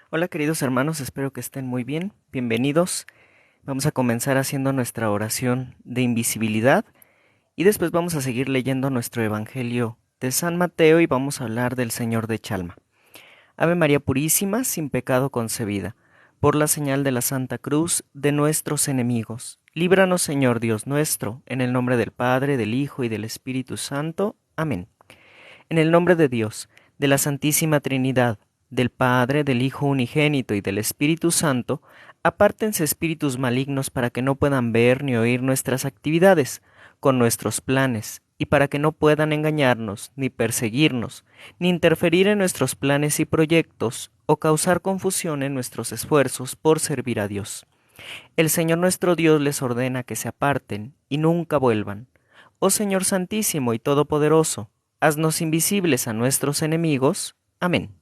Hola queridos hermanos, espero que estén muy bien. Bienvenidos. Vamos a comenzar haciendo nuestra oración de invisibilidad y después vamos a seguir leyendo nuestro Evangelio de San Mateo y vamos a hablar del Señor de Chalma. Ave María Purísima, sin pecado concebida, por la señal de la Santa Cruz de nuestros enemigos. Líbranos, Señor Dios nuestro, en el nombre del Padre, del Hijo y del Espíritu Santo. Amén. En el nombre de Dios, de la Santísima Trinidad, del Padre, del Hijo unigénito y del Espíritu Santo, apártense espíritus malignos para que no puedan ver ni oír nuestras actividades, con nuestros planes, y para que no puedan engañarnos, ni perseguirnos, ni interferir en nuestros planes y proyectos, o causar confusión en nuestros esfuerzos por servir a Dios. El Señor nuestro Dios les ordena que se aparten y nunca vuelvan. Oh Señor Santísimo y Todopoderoso, haznos invisibles a nuestros enemigos. Amén.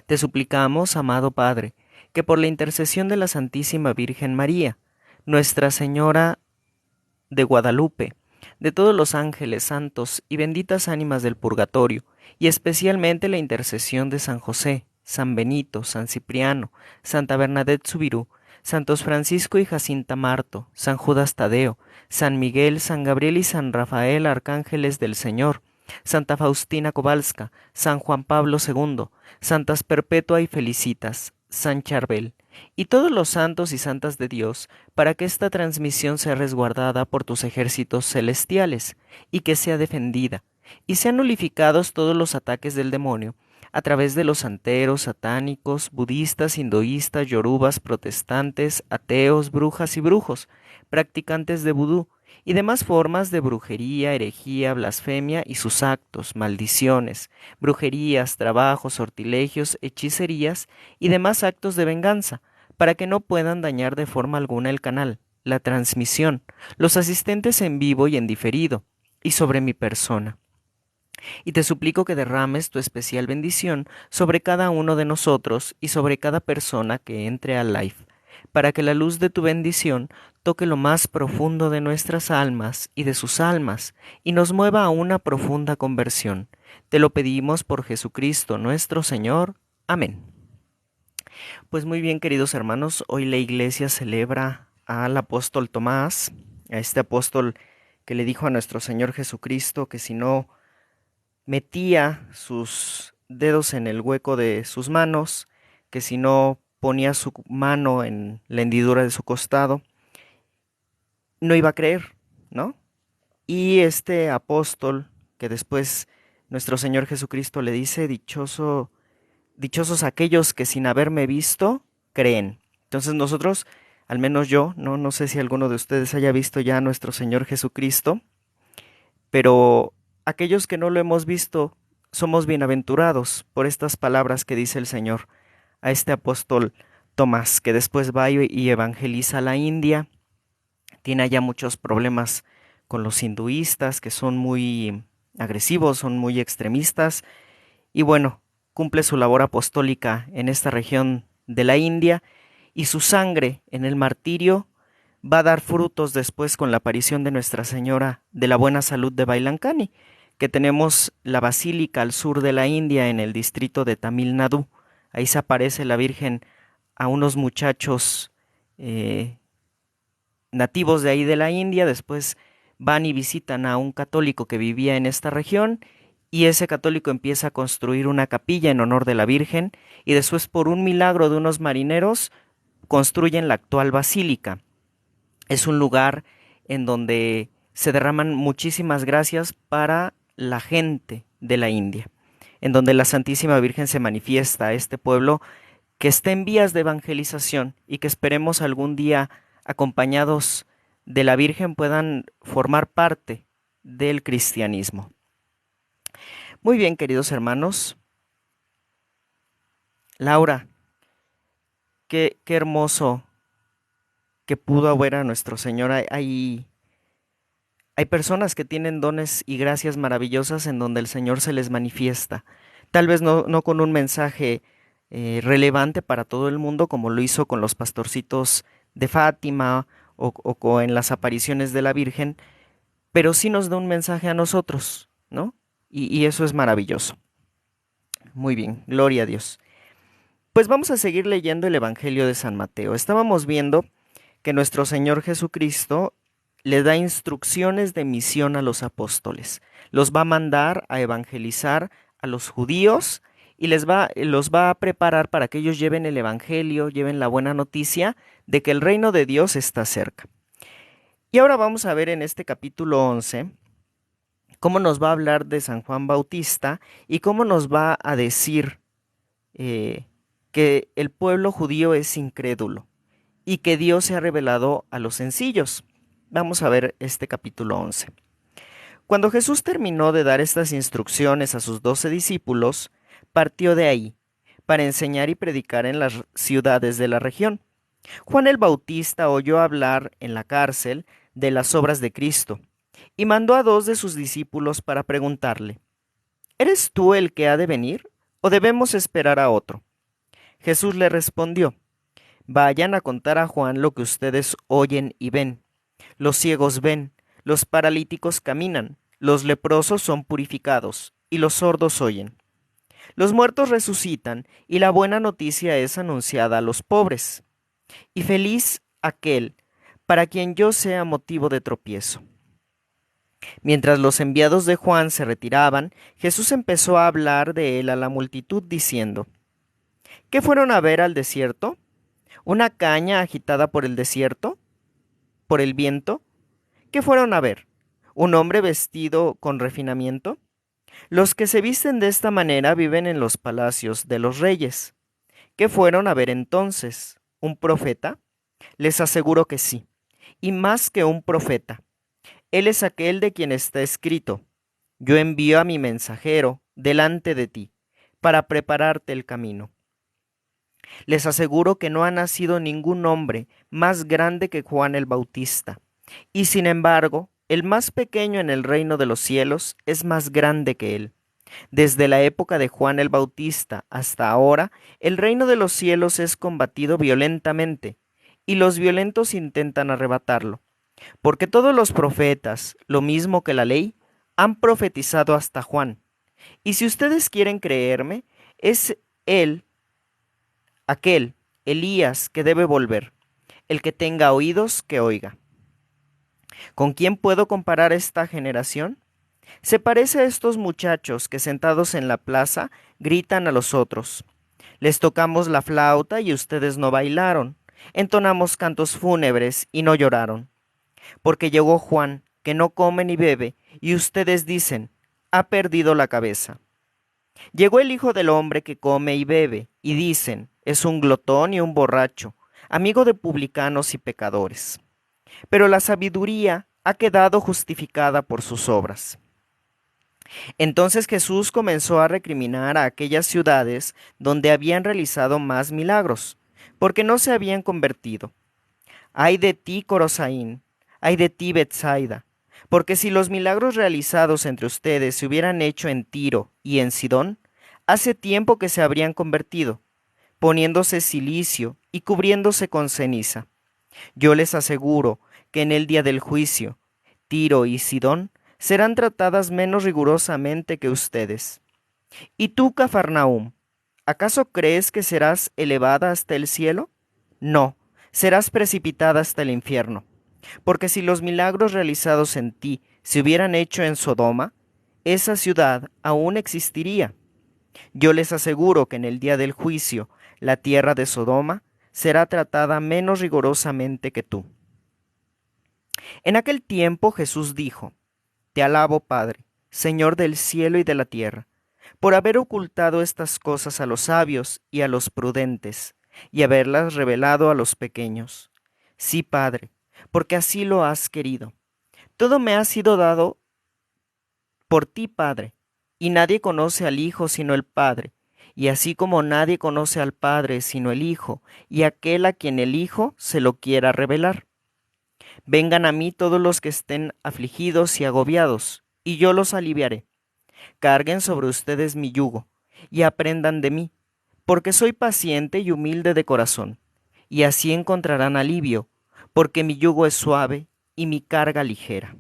Te suplicamos, amado Padre, que por la intercesión de la Santísima Virgen María, Nuestra Señora de Guadalupe, de todos los ángeles santos y benditas ánimas del purgatorio, y especialmente la intercesión de San José, San Benito, San Cipriano, Santa Bernadette Subirú, Santos Francisco y Jacinta Marto, San Judas Tadeo, San Miguel, San Gabriel y San Rafael, arcángeles del Señor, Santa Faustina Kowalska, San Juan Pablo II, Santas Perpetua y Felicitas, San Charbel, y todos los santos y santas de Dios, para que esta transmisión sea resguardada por tus ejércitos celestiales, y que sea defendida, y sean nulificados todos los ataques del demonio, a través de los santeros, satánicos, budistas, hinduistas, yorubas, protestantes, ateos, brujas y brujos, practicantes de vudú, y demás formas de brujería, herejía, blasfemia y sus actos, maldiciones, brujerías, trabajos, sortilegios, hechicerías y demás actos de venganza, para que no puedan dañar de forma alguna el canal, la transmisión, los asistentes en vivo y en diferido, y sobre mi persona. Y te suplico que derrames tu especial bendición sobre cada uno de nosotros y sobre cada persona que entre al live, para que la luz de tu bendición toque lo más profundo de nuestras almas y de sus almas, y nos mueva a una profunda conversión. Te lo pedimos por Jesucristo nuestro Señor. Amén. Pues muy bien, queridos hermanos, hoy la iglesia celebra al apóstol Tomás, a este apóstol que le dijo a nuestro Señor Jesucristo que si no metía sus dedos en el hueco de sus manos, que si no ponía su mano en la hendidura de su costado, no iba a creer, ¿no? Y este apóstol, que después nuestro Señor Jesucristo le dice, dichosos aquellos que sin haberme visto, creen. Entonces nosotros, al menos yo, no sé si alguno de ustedes haya visto ya a nuestro Señor Jesucristo, pero aquellos que no lo hemos visto somos bienaventurados por estas palabras que dice el Señor a este apóstol Tomás, que después va y evangeliza a la India. Tiene allá muchos problemas con los hinduistas, que son muy agresivos, son muy extremistas, y bueno, cumple su labor apostólica en esta región de la India, y su sangre en el martirio va a dar frutos después con la aparición de Nuestra Señora de la Buena Salud de Bailancani, que tenemos la basílica al sur de la India en el distrito de Tamil Nadu. Ahí se aparece la Virgen a unos muchachos eh, nativos de ahí de la India, después van y visitan a un católico que vivía en esta región y ese católico empieza a construir una capilla en honor de la Virgen y después por un milagro de unos marineros construyen la actual basílica. Es un lugar en donde se derraman muchísimas gracias para la gente de la India, en donde la Santísima Virgen se manifiesta a este pueblo que está en vías de evangelización y que esperemos algún día, acompañados de la Virgen, puedan formar parte del cristianismo. Muy bien, queridos hermanos. Laura, qué hermoso que pudo ver a nuestro Señor. Hay personas que tienen dones y gracias maravillosas en donde el Señor se les manifiesta. Tal vez no con un mensaje relevante para todo el mundo como lo hizo con los pastorcitos de Fátima o en las apariciones de la Virgen, pero sí nos da un mensaje a nosotros, ¿no? Y eso es maravilloso. Muy bien, gloria a Dios. Pues vamos a seguir leyendo el Evangelio de San Mateo. Estábamos viendo que nuestro Señor Jesucristo le da instrucciones de misión a los apóstoles. Los va a mandar a evangelizar a los judíos y los va a preparar para que ellos lleven el Evangelio, lleven la buena noticia de que el reino de Dios está cerca. Y ahora vamos a ver en este capítulo 11 cómo nos va a hablar de San Juan Bautista y cómo nos va a decir que el pueblo judío es incrédulo y que Dios se ha revelado a los sencillos. Vamos a ver este capítulo 11. Cuando Jesús terminó de dar estas instrucciones a sus 12 discípulos, partió de ahí para enseñar y predicar en las ciudades de la región. Juan el Bautista oyó hablar en la cárcel de las obras de Cristo y mandó a 2 de sus discípulos para preguntarle: ¿Eres tú el que ha de venir o debemos esperar a otro? Jesús le respondió: Vayan a contar a Juan lo que ustedes oyen y ven. Los ciegos ven, los paralíticos caminan, los leprosos son purificados y los sordos oyen. Los muertos resucitan y la buena noticia es anunciada a los pobres. Y feliz aquel para quien yo sea motivo de tropiezo. Mientras los enviados de Juan se retiraban, Jesús empezó a hablar de él a la multitud diciendo: ¿Qué fueron a ver al desierto? ¿Una caña agitada por el desierto? ¿Por el viento? ¿Qué fueron a ver? ¿Un hombre vestido con refinamiento? Los que se visten de esta manera viven en los palacios de los reyes. ¿Qué fueron a ver entonces? ¿Un profeta? Les aseguro que sí, y más que un profeta. Él es aquel de quien está escrito: Yo envío a mi mensajero delante de ti, para prepararte el camino. Les aseguro que no ha nacido ningún hombre más grande que Juan el Bautista, y sin embargo, el más pequeño en el reino de los cielos es más grande que él. Desde la época de Juan el Bautista hasta ahora, el reino de los cielos es combatido violentamente, y los violentos intentan arrebatarlo. Porque todos los profetas, lo mismo que la ley, han profetizado hasta Juan. Y si ustedes quieren creerme, es él, aquel, Elías, que debe volver. El que tenga oídos, que oiga. ¿Con quién puedo comparar esta generación? Se parece a estos muchachos que sentados en la plaza gritan a los otros: Les tocamos la flauta y ustedes no bailaron. Entonamos cantos fúnebres y no lloraron. Porque llegó Juan, que no come ni bebe, y ustedes dicen: Ha perdido la cabeza. Llegó el Hijo del Hombre, que come y bebe, y dicen: Es un glotón y un borracho, amigo de publicanos y pecadores. Pero la sabiduría ha quedado justificada por sus obras. Entonces Jesús comenzó a recriminar a aquellas ciudades donde habían realizado más milagros, porque no se habían convertido. Ay de ti, Corosaín, ay de ti, Betsaida, porque si los milagros realizados entre ustedes se hubieran hecho en Tiro y en Sidón, hace tiempo que se habrían convertido, poniéndose cilicio y cubriéndose con ceniza. Yo les aseguro que en el día del juicio, Tiro y Sidón serán tratadas menos rigurosamente que ustedes. ¿Y tú, Cafarnaúm, acaso crees que serás elevada hasta el cielo? No, serás precipitada hasta el infierno. Porque si los milagros realizados en ti se hubieran hecho en Sodoma, esa ciudad aún existiría. Yo les aseguro que en el día del juicio, la tierra de Sodoma será tratada menos rigurosamente que tú. En aquel tiempo Jesús dijo: Te alabo, Padre, Señor del cielo y de la tierra, por haber ocultado estas cosas a los sabios y a los prudentes, y haberlas revelado a los pequeños. Sí, Padre, porque así lo has querido. Todo me ha sido dado por ti, Padre, y nadie conoce al Hijo sino el Padre, y así como nadie conoce al Padre sino el Hijo, y aquel a quien el Hijo se lo quiera revelar. Vengan a mí todos los que estén afligidos y agobiados, y yo los aliviaré. Carguen sobre ustedes mi yugo, y aprendan de mí, porque soy paciente y humilde de corazón, y así encontrarán alivio, porque mi yugo es suave y mi carga ligera.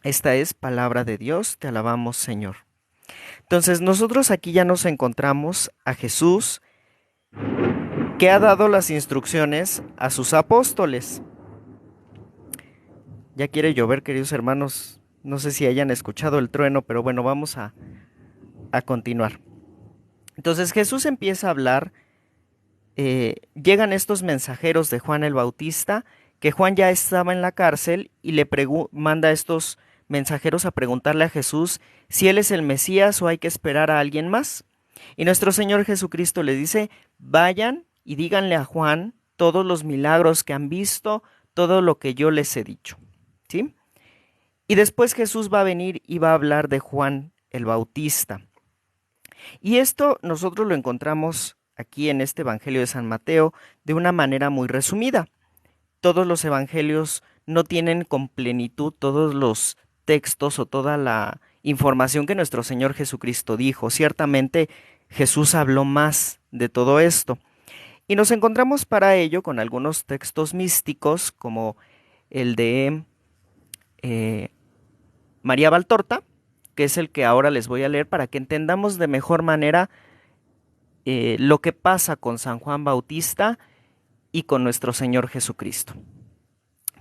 Esta es palabra de Dios, te alabamos, Señor. Entonces nosotros aquí ya nos encontramos a Jesús que ha dado las instrucciones a sus apóstoles. Ya quiere llover, queridos hermanos. No sé si hayan escuchado el trueno, pero bueno, vamos a continuar. Entonces Jesús empieza a hablar. Llegan estos mensajeros de Juan el Bautista, que Juan ya estaba en la cárcel y le manda a estos mensajeros a preguntarle a Jesús si él es el Mesías o hay que esperar a alguien más. Y nuestro Señor Jesucristo le dice, vayan y díganle a Juan todos los milagros que han visto, todo lo que yo les he dicho. ¿Sí? Y después Jesús va a venir y va a hablar de Juan el Bautista. Y esto nosotros lo encontramos aquí en este Evangelio de San Mateo de una manera muy resumida. Todos los evangelios no tienen con plenitud todos los textos o toda la información que nuestro Señor Jesucristo dijo. Ciertamente Jesús habló más de todo esto. Y nos encontramos para ello con algunos textos místicos como el de María Valtorta, que es el que ahora les voy a leer para que entendamos de mejor manera lo que pasa con San Juan Bautista y con nuestro Señor Jesucristo.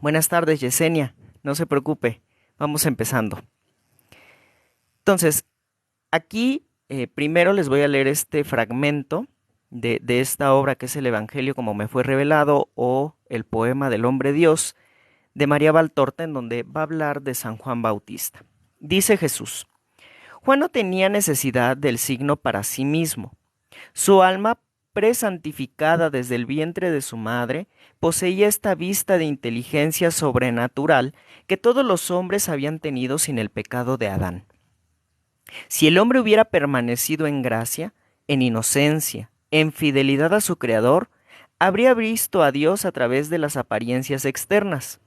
Buenas tardes, Yesenia, no se preocupe, vamos empezando. Entonces, aquí primero les voy a leer este fragmento de esta obra que es el Evangelio como me fue revelado o el poema del hombre Dios de María Valtorta, en donde va a hablar de San Juan Bautista. Dice Jesús, Juan no tenía necesidad del signo para sí mismo. Su alma, presantificada desde el vientre de su madre, poseía esta vista de inteligencia sobrenatural que todos los hombres habían tenido sin el pecado de Adán. Si el hombre hubiera permanecido en gracia, en inocencia, en fidelidad a su Creador, habría visto a Dios a través de las apariencias externas.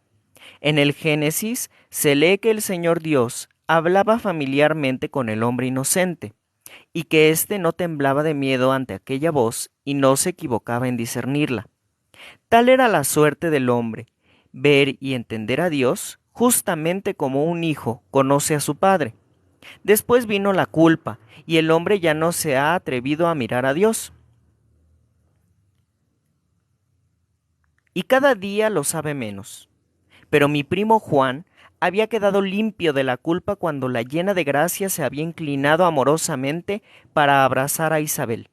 En el Génesis se lee que el Señor Dios hablaba familiarmente con el hombre inocente, y que éste no temblaba de miedo ante aquella voz y no se equivocaba en discernirla. Tal era la suerte del hombre, ver y entender a Dios justamente como un hijo conoce a su padre. Después vino la culpa, y el hombre ya no se ha atrevido a mirar a Dios. Y cada día lo sabe menos. Pero mi primo Juan había quedado limpio de la culpa cuando la llena de gracia se había inclinado amorosamente para abrazar a Isabel,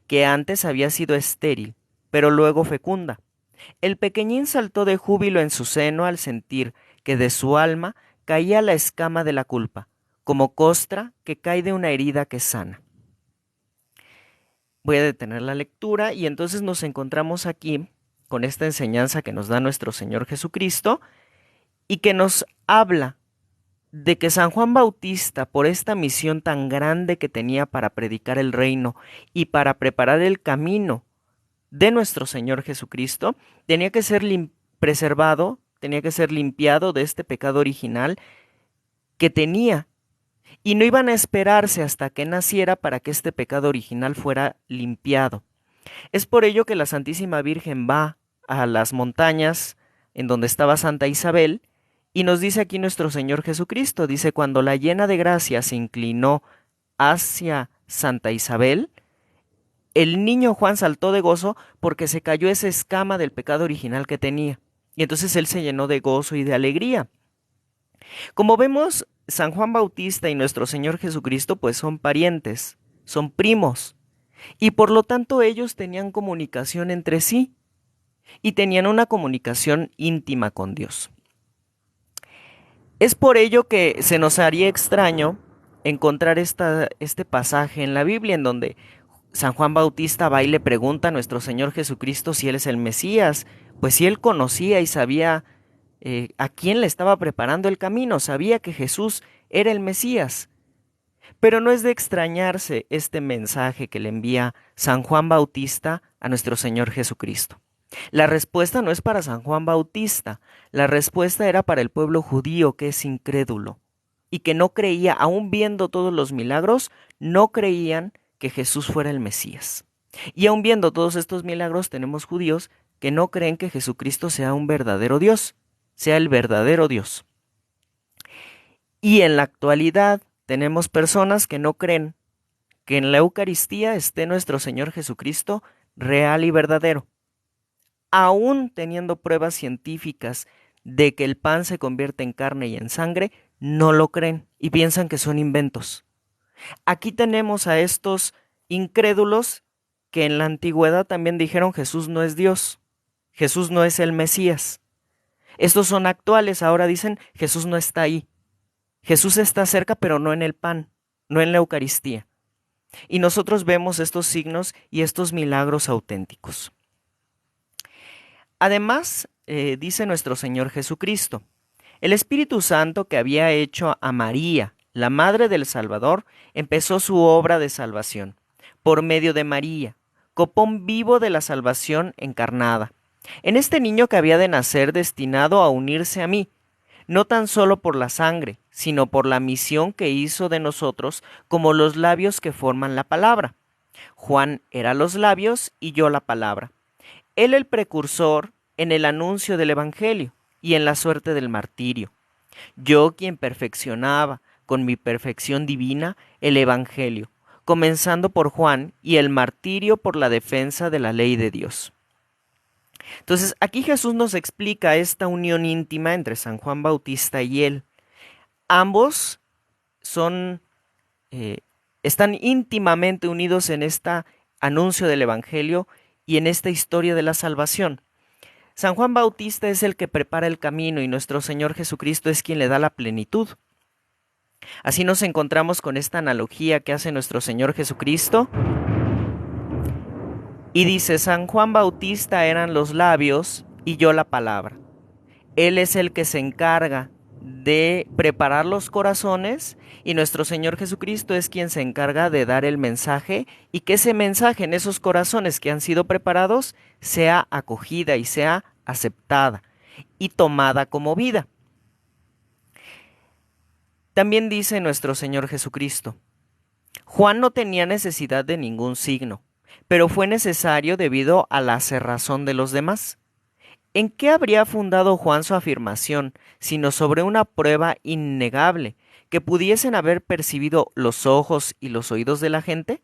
que antes había sido estéril, pero luego fecunda. El pequeñín saltó de júbilo en su seno al sentir que de su alma caía la escama de la culpa, como costra que cae de una herida que sana. Voy a detener la lectura y entonces nos encontramos aquí con esta enseñanza que nos da nuestro Señor Jesucristo y que nos habla de que San Juan Bautista, por esta misión tan grande que tenía para predicar el reino y para preparar el camino de nuestro Señor Jesucristo, tenía que ser preservado, tenía que ser limpiado de este pecado original que tenía. Y no iban a esperarse hasta que naciera para que este pecado original fuera limpiado. Es por ello que la Santísima Virgen va a las montañas en donde estaba Santa Isabel y nos dice aquí nuestro Señor Jesucristo, dice, cuando la llena de gracia se inclinó hacia Santa Isabel, el niño Juan saltó de gozo porque se cayó esa escama del pecado original que tenía. Y entonces él se llenó de gozo y de alegría. Como vemos, San Juan Bautista y nuestro Señor Jesucristo pues son parientes, son primos, y por lo tanto ellos tenían comunicación entre sí y tenían una comunicación íntima con Dios. Es por ello que se nos haría extraño encontrar este pasaje en la Biblia en donde San Juan Bautista va y le pregunta a nuestro Señor Jesucristo si Él es el Mesías, pues si Él conocía y sabía a quién le estaba preparando el camino, sabía que Jesús era el Mesías. Pero no es de extrañarse este mensaje que le envía San Juan Bautista a nuestro Señor Jesucristo. La respuesta no es para San Juan Bautista, la respuesta era para el pueblo judío que es incrédulo y que no creía, aún viendo todos los milagros, no creían que Jesús fuera el Mesías. Y aún viendo todos estos milagros tenemos judíos que no creen que Jesucristo sea un verdadero Dios, sea el verdadero Dios. Y en la actualidad tenemos personas que no creen que en la Eucaristía esté nuestro Señor Jesucristo real y verdadero, aún teniendo pruebas científicas de que el pan se convierte en carne y en sangre, no lo creen y piensan que son inventos. Aquí tenemos a estos incrédulos que en la antigüedad también dijeron Jesús no es Dios, Jesús no es el Mesías. Estos son actuales, ahora dicen Jesús no está ahí. Jesús está cerca, pero no en el pan, no en la Eucaristía. Y nosotros vemos estos signos y estos milagros auténticos. Además, dice nuestro Señor Jesucristo, el Espíritu Santo que había hecho a María, la Madre del Salvador, empezó su obra de salvación por medio de María, copón vivo de la salvación encarnada, en este niño que había de nacer destinado a unirse a mí, no tan solo por la sangre, sino por la misión que hizo de nosotros como los labios que forman la palabra. Juan era los labios y yo la palabra. Él el precursor en el anuncio del Evangelio y en la suerte del martirio. Yo quien perfeccionaba con mi perfección divina el Evangelio, comenzando por Juan y el martirio por la defensa de la ley de Dios. Entonces, aquí Jesús nos explica esta unión íntima entre San Juan Bautista y él. Ambos están íntimamente unidos en este anuncio del Evangelio y en esta historia de la salvación. San Juan Bautista es el que prepara el camino y nuestro Señor Jesucristo es quien le da la plenitud. Así nos encontramos con esta analogía que hace nuestro Señor Jesucristo. Y dice, San Juan Bautista eran los labios y yo la palabra. Él es el que se encarga de preparar los corazones y nuestro Señor Jesucristo es quien se encarga de dar el mensaje y que ese mensaje en esos corazones que han sido preparados sea acogida y sea aceptada y tomada como vida. También dice nuestro Señor Jesucristo, Juan no tenía necesidad de ningún signo, pero fue necesario debido a la cerrazón de los demás. ¿En qué habría fundado Juan su afirmación, sino sobre una prueba innegable que pudiesen haber percibido los ojos y los oídos de la gente?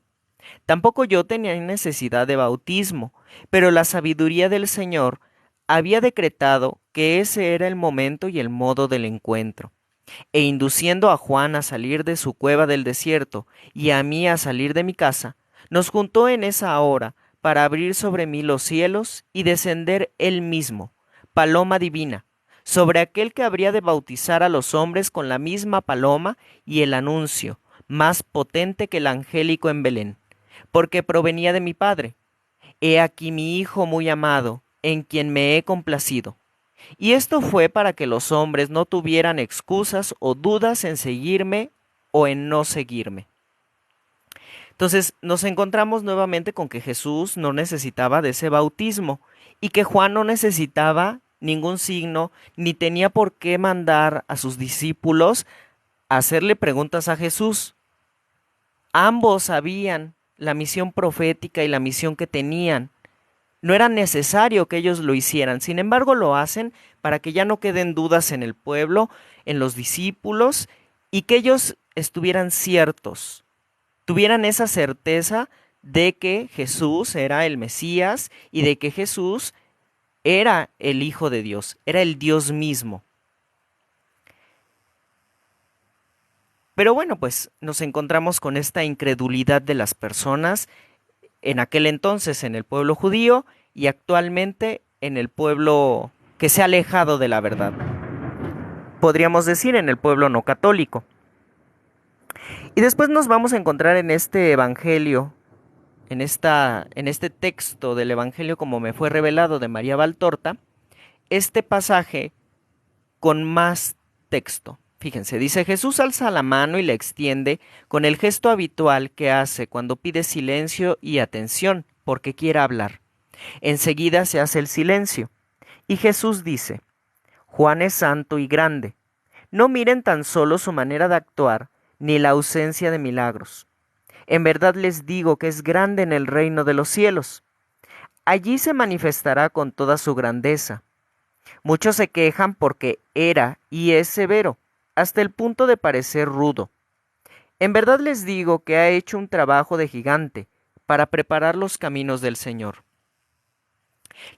Tampoco yo tenía necesidad de bautismo, pero la sabiduría del Señor había decretado que ese era el momento y el modo del encuentro. E induciendo a Juan a salir de su cueva del desierto y a mí a salir de mi casa, nos juntó en esa hora para abrir sobre mí los cielos y descender él mismo, paloma divina, sobre aquel que habría de bautizar a los hombres con la misma paloma y el anuncio, más potente que el angélico en Belén, porque provenía de mi Padre. He aquí mi Hijo muy amado, en quien me he complacido. Y esto fue para que los hombres no tuvieran excusas o dudas en seguirme o en no seguirme. Entonces nos encontramos nuevamente con que Jesús no necesitaba de ese bautismo y que Juan no necesitaba ningún signo ni tenía por qué mandar a sus discípulos a hacerle preguntas a Jesús. Ambos sabían la misión profética y la misión que tenían. No era necesario que ellos lo hicieran, sin embargo lo hacen para que ya no queden dudas en el pueblo, en los discípulos y que ellos estuvieran ciertos. Tuvieran esa certeza de que Jesús era el Mesías y de que Jesús era el Hijo de Dios, era el Dios mismo. Pero bueno, pues nos encontramos con esta incredulidad de las personas en aquel entonces en el pueblo judío y actualmente en el pueblo que se ha alejado de la verdad. Podríamos decir en el pueblo no católico. Y después nos vamos a encontrar en este evangelio, en este texto del evangelio como me fue revelado de María Valtorta, este pasaje con más texto. Fíjense, dice Jesús alza la mano y la extiende con el gesto habitual que hace cuando pide silencio y atención porque quiere hablar. Enseguida se hace el silencio y Jesús dice, Juan es santo y grande. No miren tan solo su manera de actuar ni la ausencia de milagros. En verdad les digo que es grande en el reino de los cielos. Allí se manifestará con toda su grandeza. Muchos se quejan porque era y es severo, hasta el punto de parecer rudo. En verdad les digo que ha hecho un trabajo de gigante para preparar los caminos del Señor.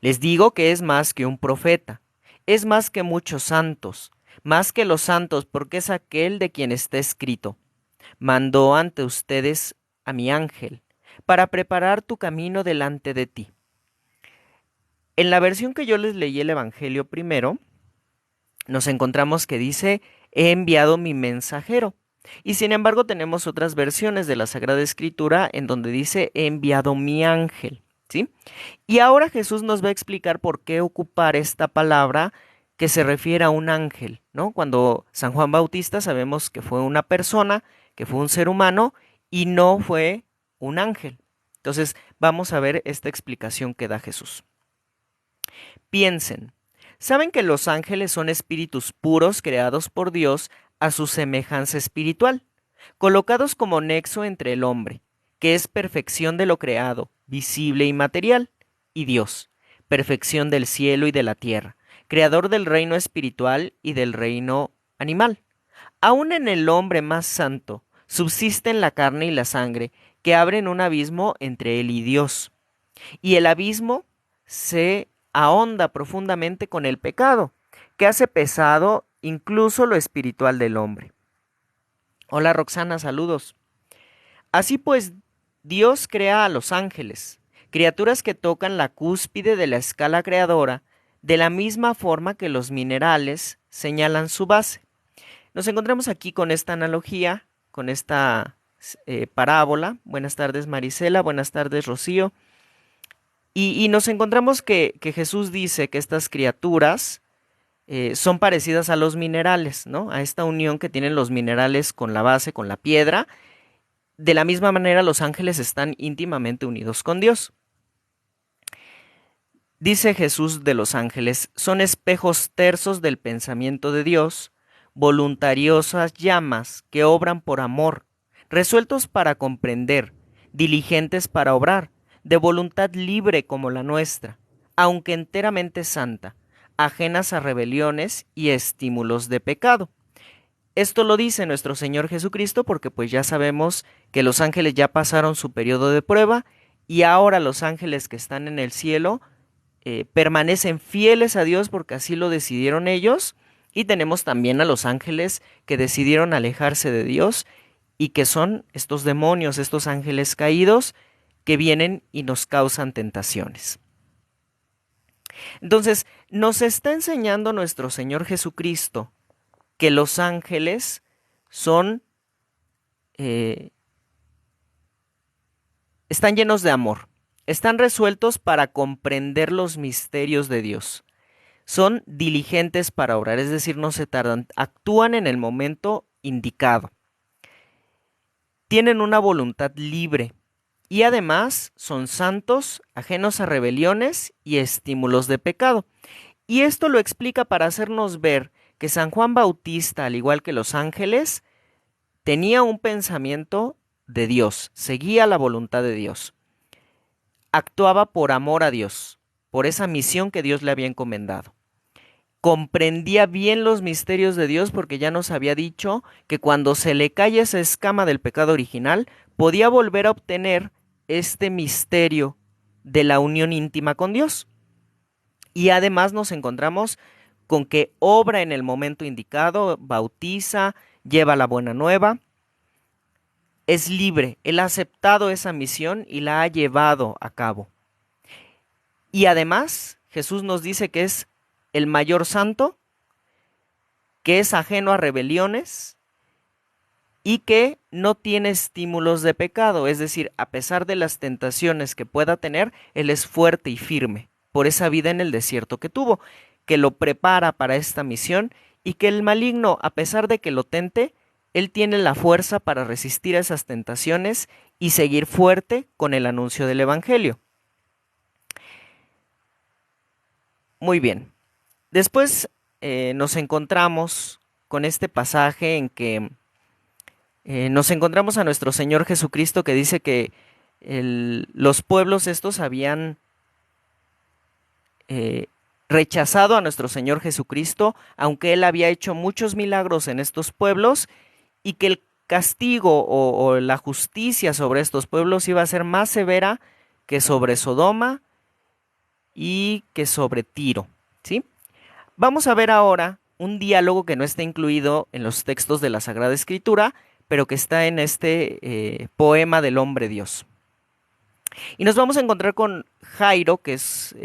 Les digo que es más que un profeta, es más que muchos santos, más que los santos porque es aquel de quien está escrito. Mandó ante ustedes a mi ángel para preparar tu camino delante de ti. En la versión que yo les leí el Evangelio primero, nos encontramos que dice, he enviado mi mensajero. Y sin embargo tenemos otras versiones de la Sagrada Escritura en donde dice, he enviado mi ángel, ¿sí? Y ahora Jesús nos va a explicar por qué ocupar esta palabra que se refiere a un ángel, ¿no? Cuando San Juan Bautista sabemos que fue una persona, que fue un ser humano y no fue un ángel. Entonces vamos a ver esta explicación que da Jesús. Piensen, ¿saben que los ángeles son espíritus puros creados por Dios a su semejanza espiritual, colocados como nexo entre el hombre, que es perfección de lo creado, visible y material, y Dios, perfección del cielo y de la tierra, creador del reino espiritual y del reino animal? Aún en el hombre más santo subsisten la carne y la sangre que abren un abismo entre él y Dios, y el abismo se ahonda profundamente con el pecado, que hace pesado incluso lo espiritual del hombre. Hola Roxana, saludos. Así pues, Dios crea a los ángeles, criaturas que tocan la cúspide de la escala creadora, de la misma forma que los minerales señalan su base. Nos encontramos aquí con esta analogía, con esta parábola. Buenas tardes Marisela, buenas tardes Rocío. Y nos encontramos que Jesús dice que estas criaturas son parecidas a los minerales, ¿no? A esta unión que tienen los minerales con la base, con la piedra. De la misma manera, los ángeles están íntimamente unidos con Dios. Dice Jesús de los ángeles, son espejos tersos del pensamiento de Dios, voluntariosas llamas que obran por amor, resueltos para comprender, diligentes para obrar, de voluntad libre como la nuestra, aunque enteramente santa, ajenas a rebeliones y estímulos de pecado. Esto lo dice nuestro Señor Jesucristo porque pues ya sabemos que los ángeles ya pasaron su periodo de prueba y ahora los ángeles que están en el cielo permanecen fieles a Dios porque así lo decidieron ellos, y tenemos también a los ángeles que decidieron alejarse de Dios y que son estos demonios, estos ángeles caídos que vienen y nos causan tentaciones. Entonces, nos está enseñando nuestro Señor Jesucristo que los ángeles son, están llenos de amor, están resueltos para comprender los misterios de Dios, son diligentes para obrar, es decir, no se tardan, actúan en el momento indicado, tienen una voluntad libre y además son santos, ajenos a rebeliones y estímulos de pecado. Y esto lo explica para hacernos ver que San Juan Bautista, al igual que los ángeles, tenía un pensamiento de Dios, seguía la voluntad de Dios, actuaba por amor a Dios, por esa misión que Dios le había encomendado. Comprendía bien los misterios de Dios porque ya nos había dicho que cuando se le cae esa escama del pecado original, podía volver a obtener este misterio de la unión íntima con Dios. Y además nos encontramos con que obra en el momento indicado, bautiza, lleva la buena nueva, es libre, él ha aceptado esa misión y la ha llevado a cabo. Y además Jesús nos dice que es el mayor santo, que es ajeno a rebeliones y que no tiene estímulos de pecado, es decir, a pesar de las tentaciones que pueda tener, él es fuerte y firme por esa vida en el desierto que tuvo, que lo prepara para esta misión y que el maligno, a pesar de que lo tente, él tiene la fuerza para resistir a esas tentaciones y seguir fuerte con el anuncio del Evangelio. Muy bien. Después nos encontramos con este pasaje en que nos encontramos a nuestro Señor Jesucristo que dice que los pueblos estos habían rechazado a nuestro Señor Jesucristo, aunque Él había hecho muchos milagros en estos pueblos, y que castigo o la justicia sobre estos pueblos iba a ser más severa que sobre Sodoma y que sobre Tiro, ¿sí? Vamos a ver ahora un diálogo que no está incluido en los textos de la Sagrada Escritura, pero que está en este poema del hombre Dios. Y nos vamos a encontrar con Jairo, que es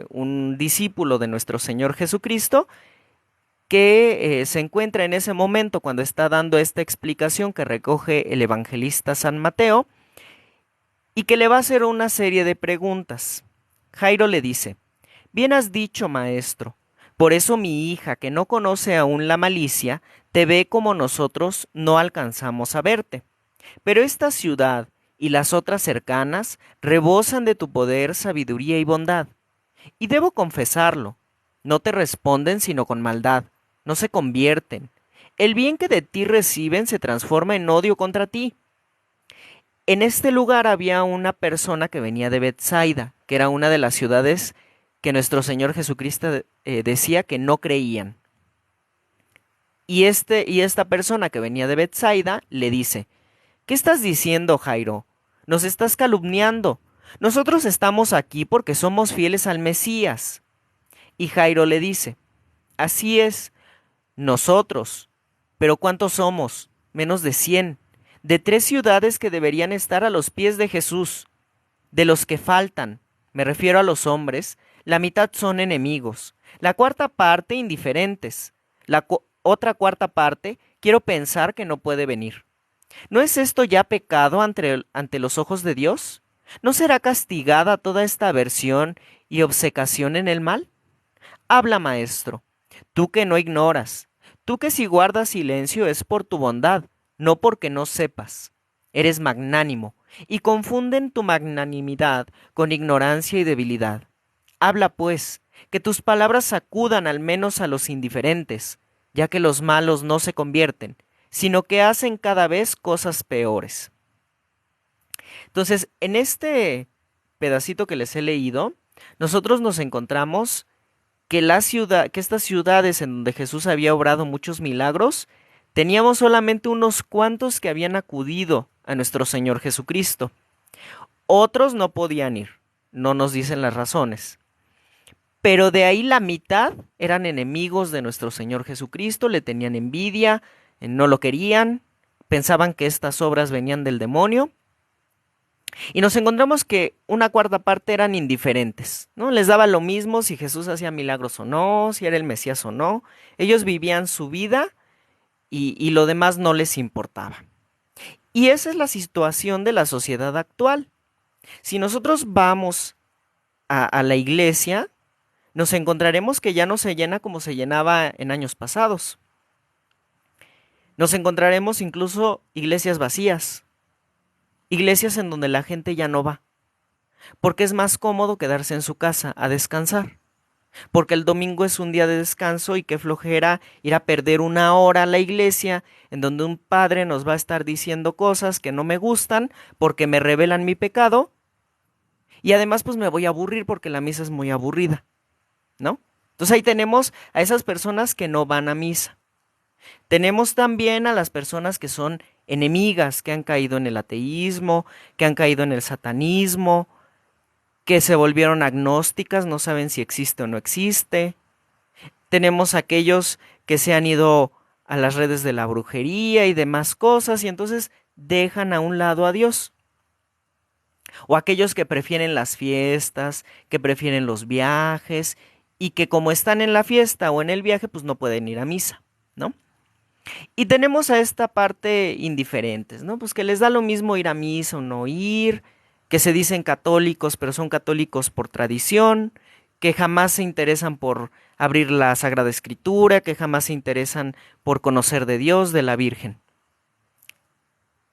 un discípulo de nuestro Señor Jesucristo, que se encuentra en ese momento cuando está dando esta explicación que recoge el evangelista San Mateo y que le va a hacer una serie de preguntas. Jairo le dice: bien has dicho, maestro, por eso mi hija, que no conoce aún la malicia, te ve como nosotros no alcanzamos a verte. Pero esta ciudad y las otras cercanas rebosan de tu poder, sabiduría y bondad. Y debo confesarlo, no te responden sino con maldad, no se convierten. El bien que de ti reciben se transforma en odio contra ti. En este lugar había una persona que venía de Betsaida, que era una de las ciudades que nuestro Señor Jesucristo decía que no creían. Y esta persona que venía de Betsaida le dice: ¿qué estás diciendo, Jairo? Nos estás calumniando. Nosotros estamos aquí porque somos fieles al Mesías. Y Jairo le dice: así es, nosotros. Pero ¿cuántos somos? Menos de 100. De 3 ciudades que deberían estar a los pies de Jesús. De los que faltan, me refiero a los hombres, la mitad son enemigos. La cuarta parte indiferentes. Otra cuarta parte quiero pensar que no puede venir. ¿No es esto ya pecado ante los ojos de Dios? ¿No será castigada toda esta aversión y obcecación en el mal? Habla, maestro, tú que no ignoras, tú que si guardas silencio es por tu bondad, no porque no sepas. Eres magnánimo, y confunden tu magnanimidad con ignorancia y debilidad. Habla, pues, que tus palabras sacudan al menos a los indiferentes, ya que los malos no se convierten, sino que hacen cada vez cosas peores. Entonces, en este pedacito que les he leído, nosotros nos encontramos que que estas ciudades en donde Jesús había obrado muchos milagros, teníamos solamente unos cuantos que habían acudido a nuestro Señor Jesucristo. Otros no podían ir, no nos dicen las razones. Pero de ahí la mitad eran enemigos de nuestro Señor Jesucristo, le tenían envidia, no lo querían, pensaban que estas obras venían del demonio. Y nos encontramos que una cuarta parte eran indiferentes, ¿no? Les daba lo mismo si Jesús hacía milagros o no, si era el Mesías o no. Ellos vivían su vida y lo demás no les importaba. Y esa es la situación de la sociedad actual. Si nosotros vamos a la iglesia, nos encontraremos que ya no se llena como se llenaba en años pasados. Nos encontraremos incluso iglesias vacías, iglesias en donde la gente ya no va, porque es más cómodo quedarse en su casa a descansar, porque el domingo es un día de descanso y qué flojera ir a perder 1 hora a la iglesia en donde un padre nos va a estar diciendo cosas que no me gustan porque me revelan mi pecado y además pues me voy a aburrir porque la misa es muy aburrida, ¿no? Entonces ahí tenemos a esas personas que no van a misa. Tenemos también a las personas que son enemigas, que han caído en el ateísmo, que han caído en el satanismo, que se volvieron agnósticas, no saben si existe o no existe. Tenemos aquellos que se han ido a las redes de la brujería y demás cosas y entonces dejan a un lado a Dios. O aquellos que prefieren las fiestas, que prefieren los viajes y que como están en la fiesta o en el viaje pues no pueden ir a misa, ¿no? Y tenemos a esta parte indiferentes, ¿no? Pues que les da lo mismo ir a misa o no ir, que se dicen católicos, pero son católicos por tradición, que jamás se interesan por abrir la Sagrada Escritura, que jamás se interesan por conocer de Dios, de la Virgen.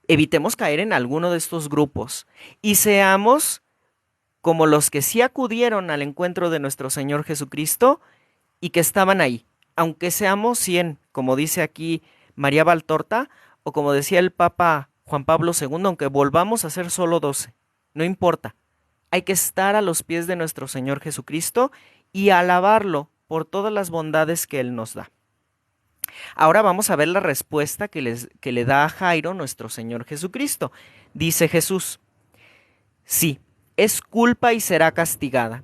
Evitemos caer en alguno de estos grupos y seamos como los que sí acudieron al encuentro de nuestro Señor Jesucristo y que estaban ahí. Aunque seamos 100, como dice aquí María Valtorta, o como decía el Papa Juan Pablo II, aunque volvamos a ser solo 12, no importa. Hay que estar a los pies de nuestro Señor Jesucristo y alabarlo por todas las bondades que Él nos da. Ahora vamos a ver la respuesta que le da a Jairo nuestro Señor Jesucristo. Dice Jesús: sí, es culpa y será castigada,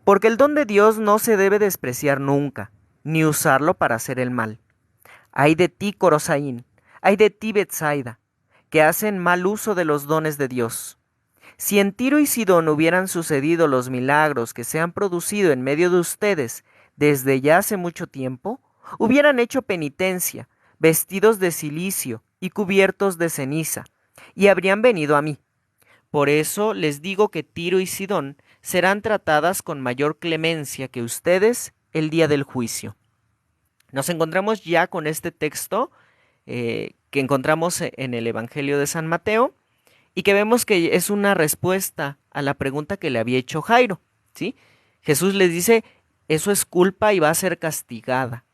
porque el don de Dios no se debe despreciar nunca, ni usarlo para hacer el mal. Ay de ti, Corosaín, ay de ti, Betsaida, que hacen mal uso de los dones de Dios. Si en Tiro y Sidón hubieran sucedido los milagros que se han producido en medio de ustedes desde ya hace mucho tiempo, hubieran hecho penitencia, vestidos de cilicio y cubiertos de ceniza, y habrían venido a mí. Por eso les digo que Tiro y Sidón serán tratadas con mayor clemencia que ustedes el día del juicio. Nos encontramos ya con este texto que encontramos en el Evangelio de San Mateo y que vemos que es una respuesta a la pregunta que le había hecho Jairo, ¿sí? Jesús les dice, eso es culpa y va a ser castigada.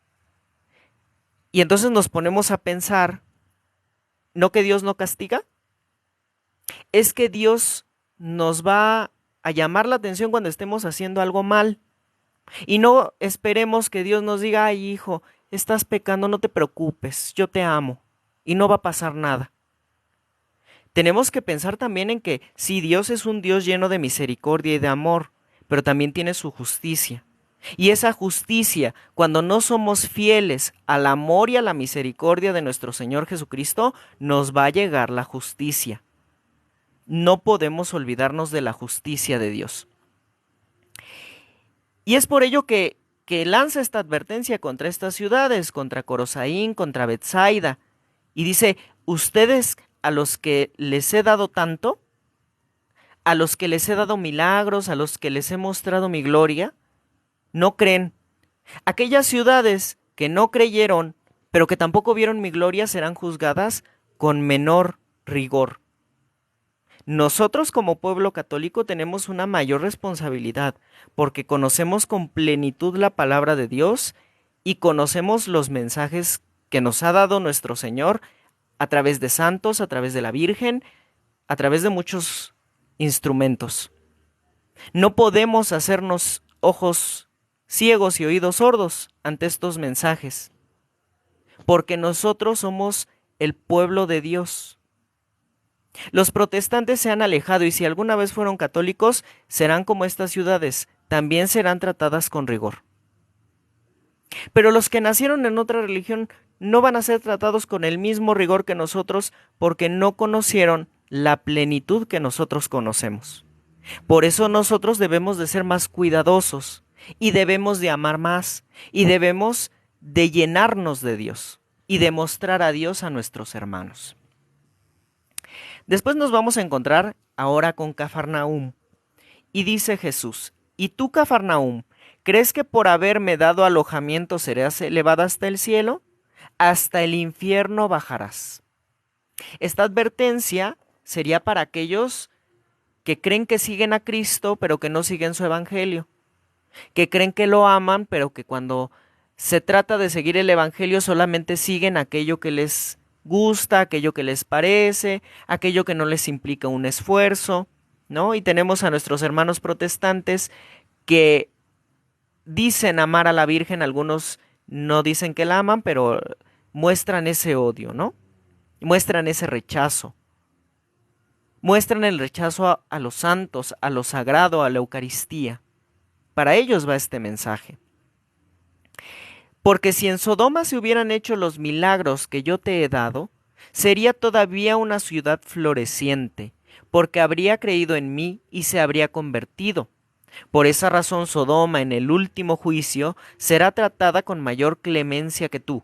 Y entonces nos ponemos a pensar, ¿no que Dios no castiga? Es que Dios nos va a llamar la atención cuando estemos haciendo algo mal. Y no esperemos que Dios nos diga, ay hijo, estás pecando, no te preocupes, yo te amo y no va a pasar nada. Tenemos que pensar también en que sí, Dios es un Dios lleno de misericordia y de amor, pero también tiene su justicia. Y esa justicia, cuando no somos fieles al amor y a la misericordia de nuestro Señor Jesucristo, nos va a llegar la justicia. No podemos olvidarnos de la justicia de Dios. Y es por ello que lanza esta advertencia contra estas ciudades, contra Corosaín, contra Betsaida, y dice, ustedes a los que les he dado tanto, a los que les he dado milagros, a los que les he mostrado mi gloria, no creen. Aquellas ciudades que no creyeron, pero que tampoco vieron mi gloria, serán juzgadas con menor rigor. Nosotros como pueblo católico tenemos una mayor responsabilidad porque conocemos con plenitud la palabra de Dios y conocemos los mensajes que nos ha dado nuestro Señor a través de santos, a través de la Virgen, a través de muchos instrumentos. No podemos hacernos ojos ciegos y oídos sordos ante estos mensajes, porque nosotros somos el pueblo de Dios. Los protestantes se han alejado y si alguna vez fueron católicos, serán como estas ciudades, también serán tratadas con rigor. Pero los que nacieron en otra religión no van a ser tratados con el mismo rigor que nosotros porque no conocieron la plenitud que nosotros conocemos. Por eso nosotros debemos de ser más cuidadosos y debemos de amar más y debemos de llenarnos de Dios y demostrar a Dios a nuestros hermanos. Después nos vamos a encontrar ahora con Cafarnaúm. Y dice Jesús, ¿y tú, Cafarnaúm, crees que por haberme dado alojamiento serás elevada hasta el cielo? Hasta el infierno bajarás. Esta advertencia sería para aquellos que creen que siguen a Cristo, pero que no siguen su evangelio. Que creen que lo aman, pero que cuando se trata de seguir el evangelio solamente siguen aquello que les gusta, aquello que les parece, aquello que no les implica un esfuerzo, ¿no? Y tenemos a nuestros hermanos protestantes que dicen amar a la Virgen, algunos no dicen que la aman, pero muestran ese odio, ¿no? Muestran ese rechazo. Muestran el rechazo a los santos, a lo sagrado, a la Eucaristía. Para ellos va este mensaje. Porque si en Sodoma se hubieran hecho los milagros que yo te he dado, sería todavía una ciudad floreciente, porque habría creído en mí y se habría convertido. Por esa razón Sodoma en el último juicio será tratada con mayor clemencia que tú,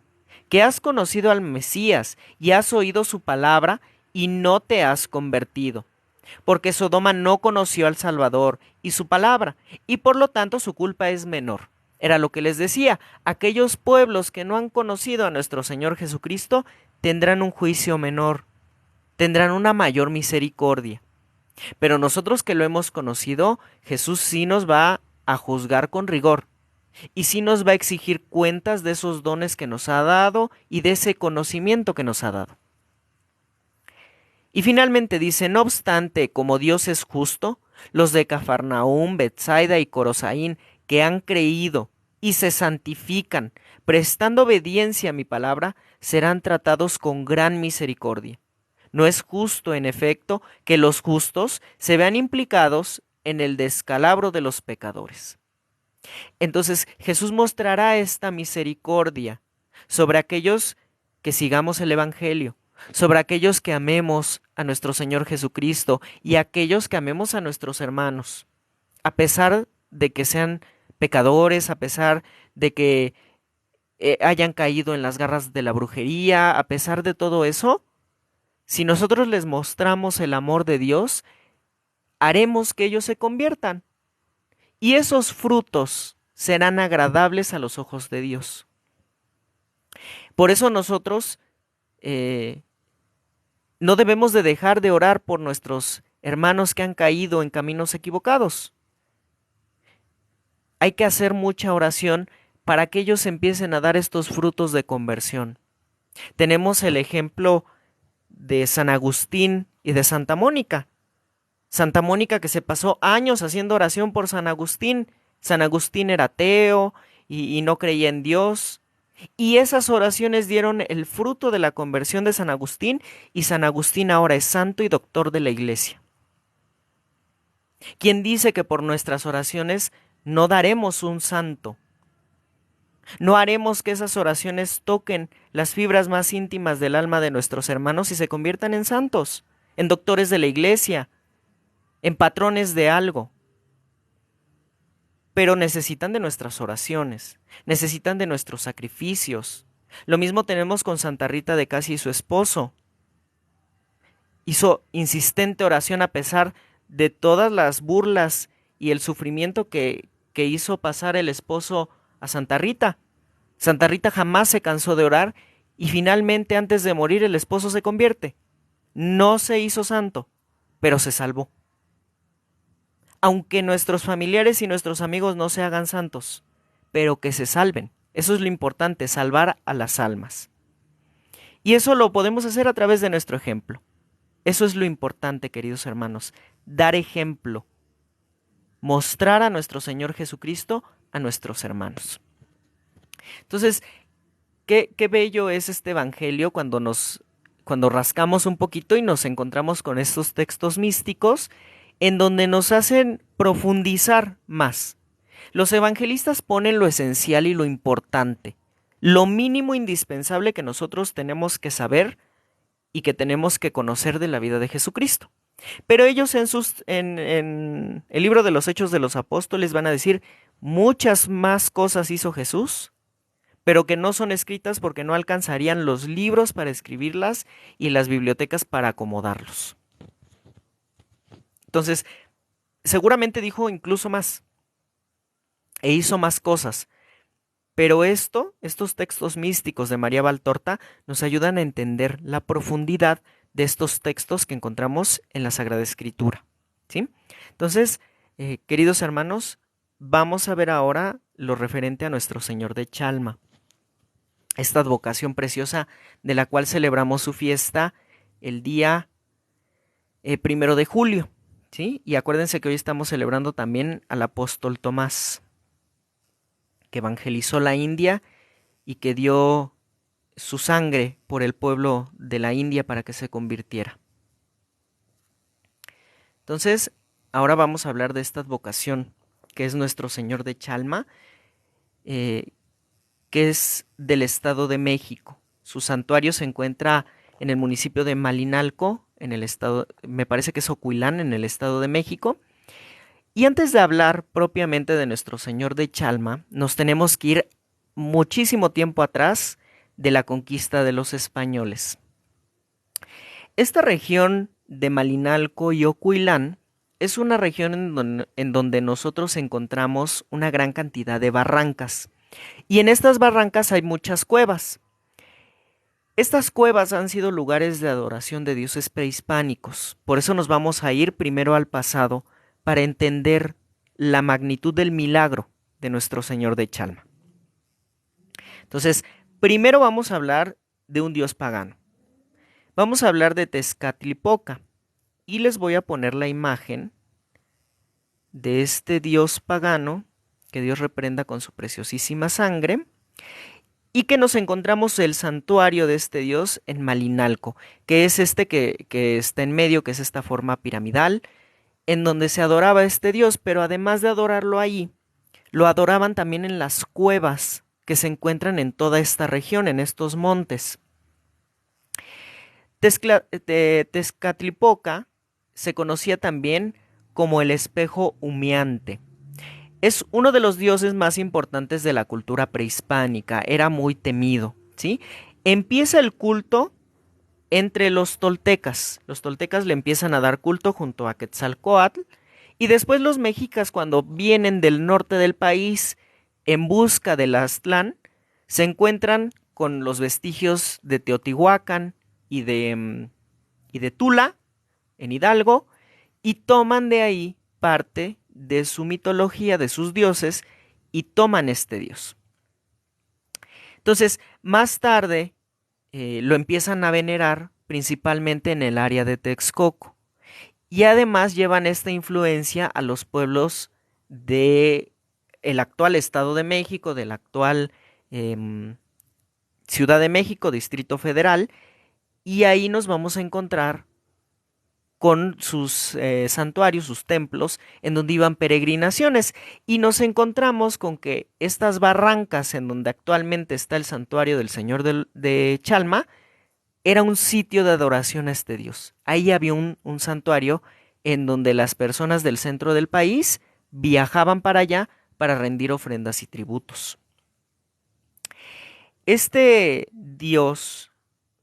que has conocido al Mesías y has oído su palabra y no te has convertido. Porque Sodoma no conoció al Salvador y su palabra, y por lo tanto su culpa es menor. Era lo que les decía, aquellos pueblos que no han conocido a nuestro Señor Jesucristo tendrán un juicio menor, tendrán una mayor misericordia. Pero nosotros que lo hemos conocido, Jesús sí nos va a juzgar con rigor y sí nos va a exigir cuentas de esos dones que nos ha dado y de ese conocimiento que nos ha dado. Y finalmente dice, no obstante, como Dios es justo, los de Cafarnaúm, Betsaida y Corosaín que han creído y se santifican, prestando obediencia a mi palabra, serán tratados con gran misericordia. No es justo, en efecto, que los justos se vean implicados en el descalabro de los pecadores. Entonces Jesús mostrará esta misericordia sobre aquellos que sigamos el Evangelio, sobre aquellos que amemos a nuestro Señor Jesucristo y aquellos que amemos a nuestros hermanos, a pesar de que sean pecadores, a pesar de que hayan caído en las garras de la brujería, a pesar de todo eso. Si nosotros les mostramos el amor de Dios, haremos que ellos se conviertan. Y esos frutos serán agradables a los ojos de Dios. Por eso nosotros no debemos de dejar de orar por nuestros hermanos que han caído en caminos equivocados. Hay que hacer mucha oración para que ellos empiecen a dar estos frutos de conversión. Tenemos el ejemplo de San Agustín y de Santa Mónica. Santa Mónica, que se pasó años haciendo oración por San Agustín. San Agustín era ateo y no creía en Dios. Y esas oraciones dieron el fruto de la conversión de San Agustín, y San Agustín ahora es santo y doctor de la Iglesia. ¿Quién dice que por nuestras oraciones no daremos un santo? No haremos que esas oraciones toquen las fibras más íntimas del alma de nuestros hermanos y se conviertan en santos, en doctores de la Iglesia, en patrones de algo. Pero necesitan de nuestras oraciones, necesitan de nuestros sacrificios. Lo mismo tenemos con Santa Rita de Casi y su esposo. Hizo insistente oración a pesar de todas las burlas y el sufrimiento que hizo pasar el esposo a Santa Rita. Santa Rita jamás se cansó de orar y finalmente antes de morir el esposo se convierte. No se hizo santo, pero se salvó. Aunque nuestros familiares y nuestros amigos no se hagan santos, pero que se salven. Eso es lo importante, salvar a las almas. Y eso lo podemos hacer a través de nuestro ejemplo. Eso es lo importante, queridos hermanos, dar ejemplo, mostrar a nuestro Señor Jesucristo a nuestros hermanos. Entonces, qué bello es este evangelio cuando rascamos un poquito y nos encontramos con estos textos místicos en donde nos hacen profundizar más. Los evangelistas ponen lo esencial y lo importante, lo mínimo indispensable que nosotros tenemos que saber y que tenemos que conocer de la vida de Jesucristo. Pero ellos en el libro de los Hechos de los Apóstoles van a decir muchas más cosas hizo Jesús, pero que no son escritas porque no alcanzarían los libros para escribirlas y las bibliotecas para acomodarlos. Entonces, seguramente dijo incluso más e hizo más cosas, pero estos textos místicos de María Valtorta nos ayudan a entender la profundidad de estos textos que encontramos en la Sagrada Escritura, ¿sí? Entonces, queridos hermanos, vamos a ver ahora lo referente a nuestro Señor de Chalma, esta advocación preciosa de la cual celebramos su fiesta el día 1 de julio, ¿sí? Y acuérdense que hoy estamos celebrando también al apóstol Tomás, que evangelizó la India y que dio su sangre por el pueblo de la India para que se convirtiera. Entonces, ahora vamos a hablar de esta advocación, que es nuestro Señor de Chalma, que es del Estado de México. Su santuario se encuentra en el municipio de Malinalco, en el estado, me parece que es Ocuilán, en el Estado de México. Y antes de hablar propiamente de nuestro Señor de Chalma, nos tenemos que ir muchísimo tiempo atrás de la conquista de los españoles. Esta región de Malinalco y Ocuilán es una región en donde nosotros encontramos una gran cantidad de barrancas. Y en estas barrancas hay muchas cuevas. Estas cuevas han sido lugares de adoración de dioses prehispánicos. Por eso nos vamos a ir primero al pasado para entender la magnitud del milagro de nuestro Señor de Chalma. Entonces, primero vamos a hablar de un dios pagano. Vamos a hablar de Tezcatlipoca y les voy a poner la imagen de este dios pagano que Dios reprenda con su preciosísima sangre, y que nos encontramos el santuario de este Dios en Malinalco, que es este que está en medio, que es esta forma piramidal, en donde se adoraba a este Dios, pero además de adorarlo ahí, lo adoraban también en las cuevas que se encuentran en toda esta región, en estos montes. Tezcatlipoca se conocía también como el espejo humeante. Es uno de los dioses más importantes de la cultura prehispánica, era muy temido, ¿sí? Empieza el culto entre los toltecas. Los toltecas le empiezan a dar culto junto a Quetzalcóatl, y después los mexicas, cuando vienen del norte del país en busca del Aztlán, se encuentran con los vestigios de Teotihuacán y de Tula, en Hidalgo, y toman de ahí parte de su mitología, de sus dioses, y toman este dios. Entonces, más tarde lo empiezan a venerar principalmente en el área de Texcoco, y además llevan esta influencia a los pueblos de el actual Estado de México, del actual Ciudad de México, Distrito Federal, y ahí nos vamos a encontrar con sus santuarios, sus templos, en donde iban peregrinaciones, y nos encontramos con que estas barrancas en donde actualmente está el santuario del Señor de Chalma, era un sitio de adoración a este dios. Ahí había un santuario en donde las personas del centro del país viajaban para allá para rendir ofrendas y tributos. Este dios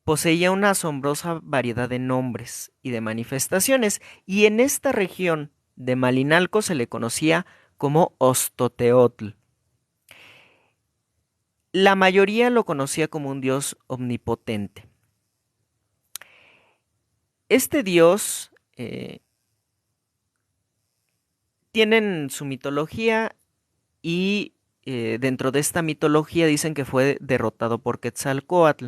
poseía una asombrosa variedad de nombres y de manifestaciones, y en esta región de Malinalco se le conocía como Ostoteotl. La mayoría lo conocía como un dios omnipotente. Este dios tienen su mitología, y dentro de esta mitología dicen que fue derrotado por Quetzalcóatl.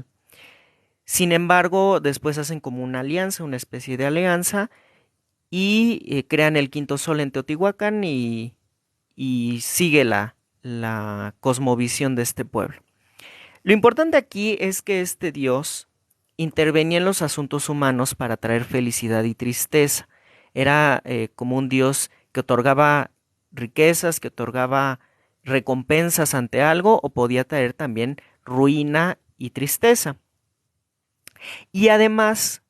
Sin embargo, después hacen como una alianza, una especie de alianza, y crean el quinto sol en Teotihuacán, y sigue la cosmovisión de este pueblo. Lo importante aquí es que este dios intervenía en los asuntos humanos para traer felicidad y tristeza. Era como un dios que otorgaba riquezas, que otorgaba recompensas ante algo, o podía traer también ruina y tristeza. Y además,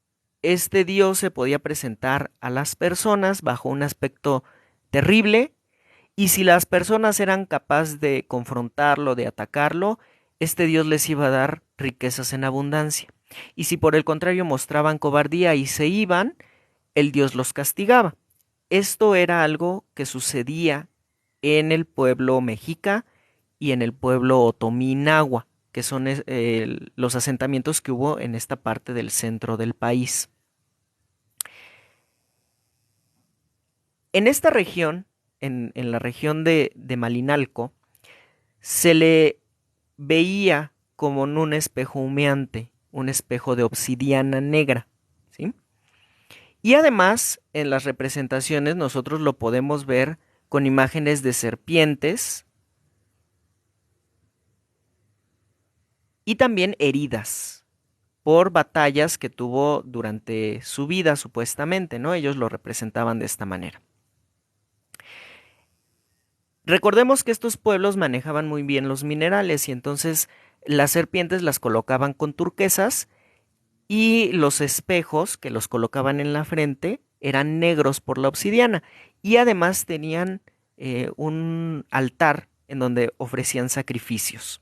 este dios se podía presentar a las personas bajo un aspecto terrible, y si las personas eran capaces de confrontarlo, de atacarlo, este dios les iba a dar riquezas en abundancia. Y si por el contrario mostraban cobardía y se iban, el dios los castigaba. Esto era algo que sucedía en el pueblo mexica y en el pueblo otomí nahua, que son los asentamientos que hubo en esta parte del centro del país. En esta región, en la región de Malinalco, se le veía como en un espejo humeante, un espejo de obsidiana negra, ¿sí? Y además, en las representaciones nosotros lo podemos ver con imágenes de serpientes y también heridas por batallas que tuvo durante su vida, supuestamente, ¿no? Ellos lo representaban de esta manera. Recordemos que estos pueblos manejaban muy bien los minerales, y entonces las serpientes las colocaban con turquesas, y los espejos que los colocaban en la frente eran negros por la obsidiana, y además tenían un altar en donde ofrecían sacrificios.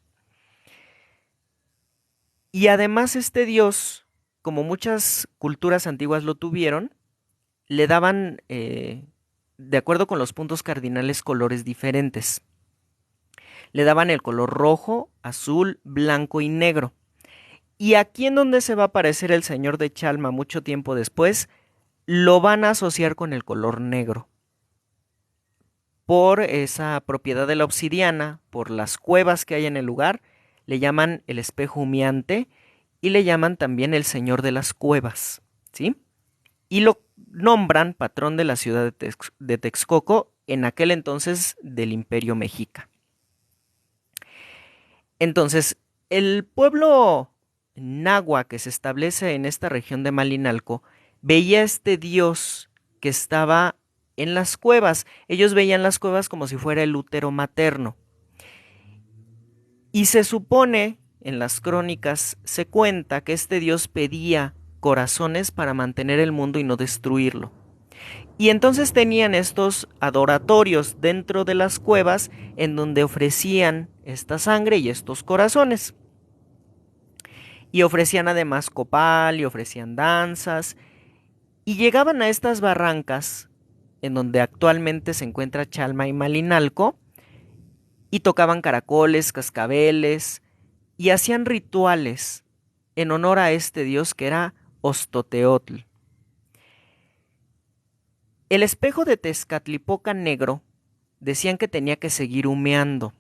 Y además este dios, como muchas culturas antiguas lo tuvieron, le daban, de acuerdo con los puntos cardinales, colores diferentes. Le daban el color rojo, azul, blanco y negro. Y aquí en donde se va a aparecer el Señor de Chalma mucho tiempo después, lo van a asociar con el color negro. Por esa propiedad de la obsidiana, por las cuevas que hay en el lugar, le llaman el espejo humeante, y le llaman también el Señor de las Cuevas, ¿sí? Y lo nombran patrón de la ciudad de Texcoco en aquel entonces del Imperio Mexica. Entonces, el pueblo nahua que se establece en esta región de Malinalco veía a este dios que estaba en las cuevas. Ellos veían las cuevas como si fuera el útero materno. Y se supone, en las crónicas, se cuenta que este dios pedía corazones para mantener el mundo y no destruirlo. Y entonces tenían estos adoratorios dentro de las cuevas en donde ofrecían esta sangre y estos corazones. Y ofrecían además copal y ofrecían danzas. Y llegaban a estas barrancas, en donde actualmente se encuentra Chalma y Malinalco, y tocaban caracoles, cascabeles, y hacían rituales en honor a este dios que era Ostoteotl. El espejo de Tezcatlipoca negro decían que tenía que seguir humeando,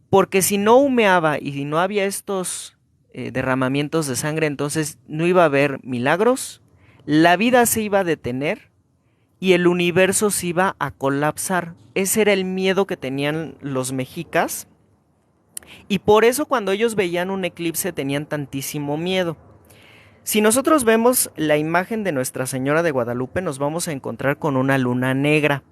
porque si no humeaba y si no había estos derramamientos de sangre, entonces no iba a haber milagros, la vida se iba a detener y el universo se iba a colapsar. Ese era el miedo que tenían los mexicas, y por eso cuando ellos veían un eclipse tenían tantísimo miedo. Si nosotros vemos la imagen de Nuestra Señora de Guadalupe, nos vamos a encontrar con una luna negra.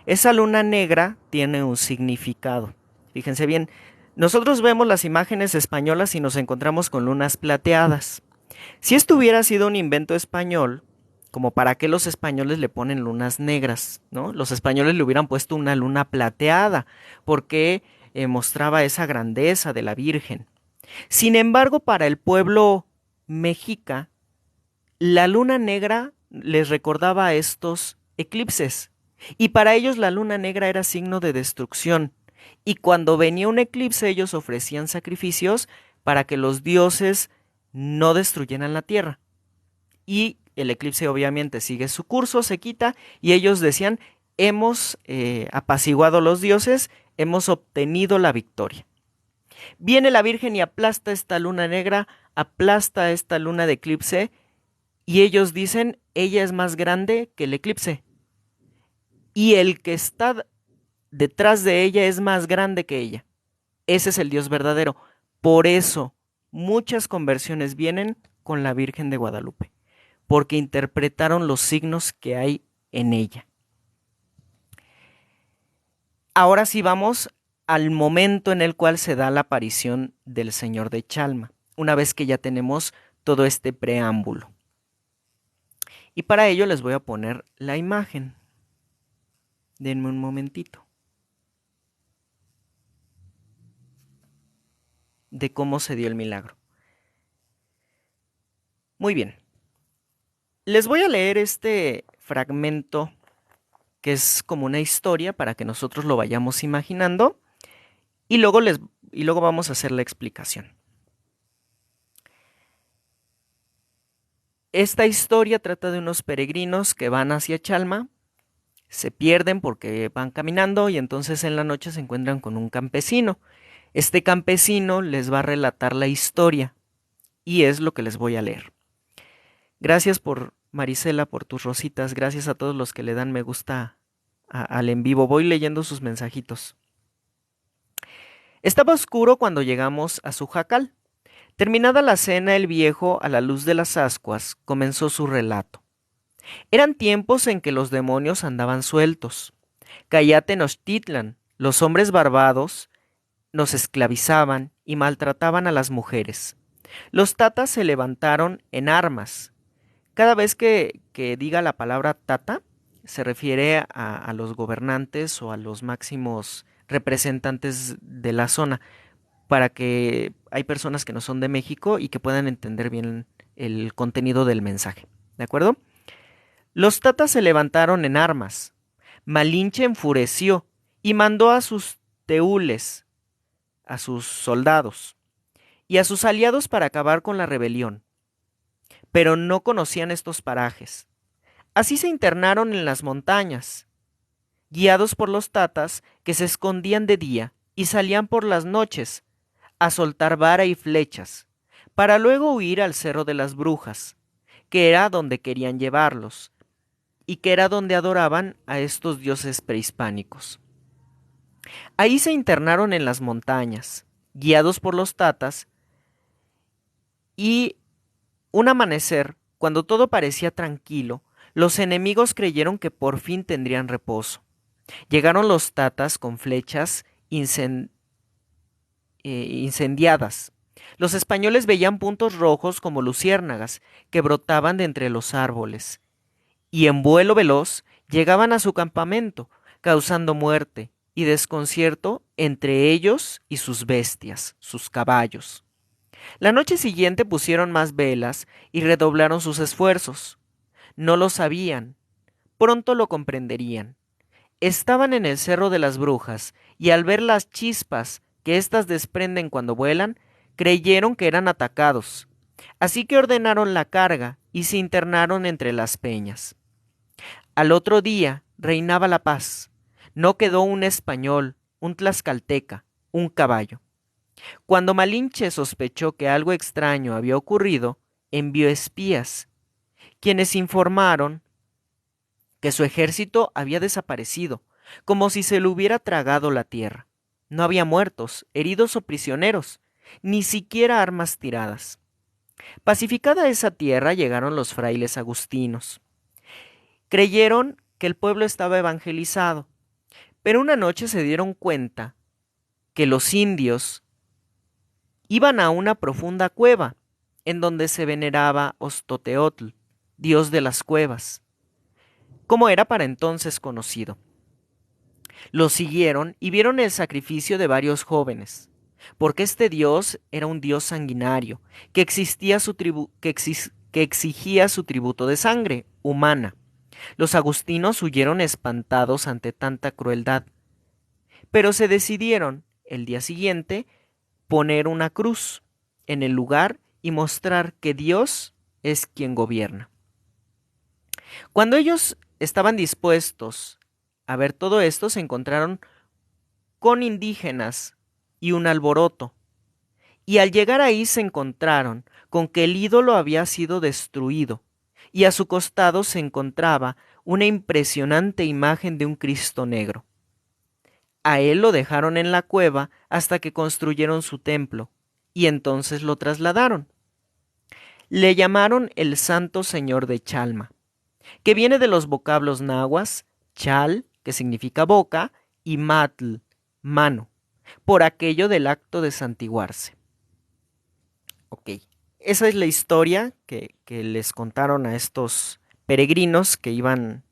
Esa luna negra tiene un significado. Fíjense bien, nosotros vemos las imágenes españolas y nos encontramos con lunas plateadas. Si esto hubiera sido un invento español, como para qué los españoles le ponen lunas negras, ¿no? Los españoles le hubieran puesto una luna plateada, porque mostraba esa grandeza de la Virgen. Sin embargo, para el pueblo mexica, la luna negra les recordaba a estos eclipses, y para ellos la luna negra era signo de destrucción, y cuando venía un eclipse ellos ofrecían sacrificios para que los dioses no destruyeran la tierra. Y el eclipse obviamente sigue su curso, se quita, y ellos decían, hemos apaciguado a los dioses, hemos obtenido la victoria. Viene la Virgen y aplasta esta luna negra, aplasta esta luna de eclipse, y ellos dicen, ella es más grande que el eclipse. Y el que está detrás de ella es más grande que ella. Ese es el Dios verdadero. Por eso, muchas conversiones vienen con la Virgen de Guadalupe, porque interpretaron los signos que hay en ella. Ahora sí vamos al momento en el cual se da la aparición del Señor de Chalma, una vez que ya tenemos todo este preámbulo. Y para ello les voy a poner la imagen. Denme un momentito. De cómo se dio el milagro. Muy bien. Les voy a leer este fragmento que es como una historia para que nosotros lo vayamos imaginando y luego vamos a hacer la explicación. Esta historia trata de unos peregrinos que van hacia Chalma, se pierden porque van caminando y entonces en la noche se encuentran con un campesino. Este campesino les va a relatar la historia y es lo que les voy a leer. Gracias por Marisela, por tus rositas, gracias a todos los que le dan me gusta al en vivo, voy leyendo sus mensajitos. Estaba oscuro cuando llegamos a su jacal. Terminada la cena, el viejo, a la luz de las ascuas, comenzó su relato. Eran tiempos en que los demonios andaban sueltos. Callá Tenochtitlan, los hombres barbados, nos esclavizaban y maltrataban a las mujeres. Los tatas se levantaron en armas. Cada vez que diga la palabra tata, se refiere a los gobernantes o a los máximos representantes de la zona, para que hay personas que no son de México y que puedan entender bien el contenido del mensaje. ¿De acuerdo? Los tatas se levantaron en armas. Malinche enfureció y mandó a sus teules, a sus soldados, y a sus aliados para acabar con la rebelión. Pero no conocían estos parajes. Así se internaron en las montañas, guiados por los tatas que se escondían de día y salían por las noches a soltar vara y flechas, para luego huir al Cerro de las Brujas, que era donde querían llevarlos, y que era donde adoraban a estos dioses prehispánicos. Ahí se internaron en las montañas, guiados por los tatas, y un amanecer, cuando todo parecía tranquilo, los enemigos creyeron que por fin tendrían reposo. Llegaron los tatas con flechas incendiadas. Los españoles veían puntos rojos como luciérnagas que brotaban de entre los árboles, y en vuelo veloz llegaban a su campamento, causando muerte y desconcierto entre ellos y sus bestias, sus caballos. La noche siguiente pusieron más velas y redoblaron sus esfuerzos. No lo sabían, pronto lo comprenderían. Estaban en el Cerro de las Brujas y al ver las chispas que éstas desprenden cuando vuelan, creyeron que eran atacados. Así que ordenaron la carga y se internaron entre las peñas. Al otro día reinaba la paz. No quedó un español, un tlaxcalteca, un caballo. Cuando Malinche sospechó que algo extraño había ocurrido, envió espías, quienes informaron que su ejército había desaparecido, como si se lo hubiera tragado la tierra. No había muertos, heridos o prisioneros, ni siquiera armas tiradas. Pacificada esa tierra llegaron los frailes agustinos. Creyeron que el pueblo estaba evangelizado, pero una noche se dieron cuenta que los indios iban a una profunda cueva en donde se veneraba Ostoteotl, dios de las cuevas, como era para entonces conocido. Los siguieron y vieron el sacrificio de varios jóvenes, porque este dios era un dios sanguinario que exigía su tributo de sangre humana. Los agustinos huyeron espantados ante tanta crueldad, pero se decidieron, el día siguiente, poner una cruz en el lugar y mostrar que Dios es quien gobierna. Cuando ellos estaban dispuestos a ver todo esto, se encontraron con indígenas y un alboroto. Y al llegar ahí se encontraron con que el ídolo había sido destruido y a su costado se encontraba una impresionante imagen de un Cristo negro. A él lo dejaron en la cueva hasta que construyeron su templo y entonces lo trasladaron. Le llamaron el Santo Señor de Chalma, que viene de los vocablos nahuas, chal, que significa boca, y matl, mano, por aquello del acto de santiguarse. Ok, esa es la historia que les contaron a estos peregrinos que iban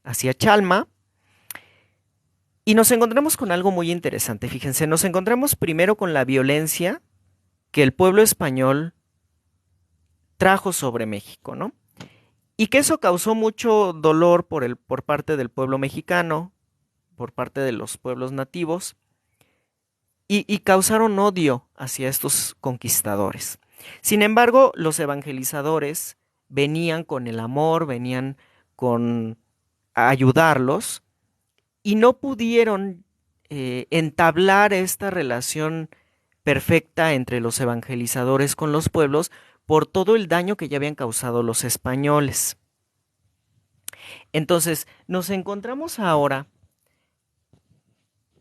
hacia Chalma. Y nos encontramos con algo muy interesante. Fíjense, nos encontramos primero con la violencia que el pueblo español trajo sobre México, ¿no? Y que eso causó mucho dolor por parte del pueblo mexicano, por parte de los pueblos nativos, y causaron odio hacia estos conquistadores. Sin embargo, los evangelizadores venían con el amor, venían con ayudarlos, y no pudieron entablar esta relación perfecta entre los evangelizadores con los pueblos por todo el daño que ya habían causado los españoles. Entonces, nos encontramos ahora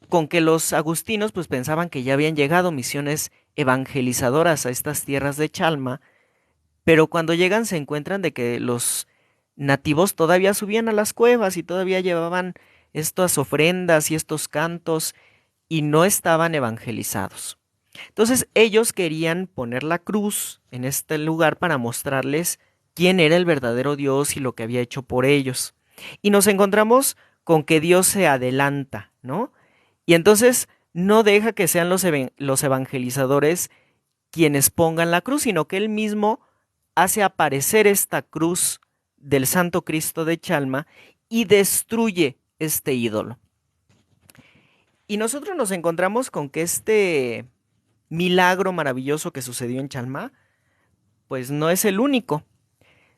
con que los agustinos pues pensaban que ya habían llegado misiones evangelizadoras a estas tierras de Chalma, pero cuando llegan se encuentran de que los nativos todavía subían a las cuevas y todavía llevaban estas ofrendas y estos cantos y no estaban evangelizados. Entonces ellos querían poner la cruz en este lugar para mostrarles quién era el verdadero Dios y lo que había hecho por ellos. Y nos encontramos con que Dios se adelanta, ¿no? Y entonces no deja que sean los evangelizadores quienes pongan la cruz, sino que él mismo hace aparecer esta cruz del Santo Cristo de Chalma y destruye este ídolo. Y nosotros nos encontramos con que este milagro maravilloso que sucedió en Chalma, pues no es el único.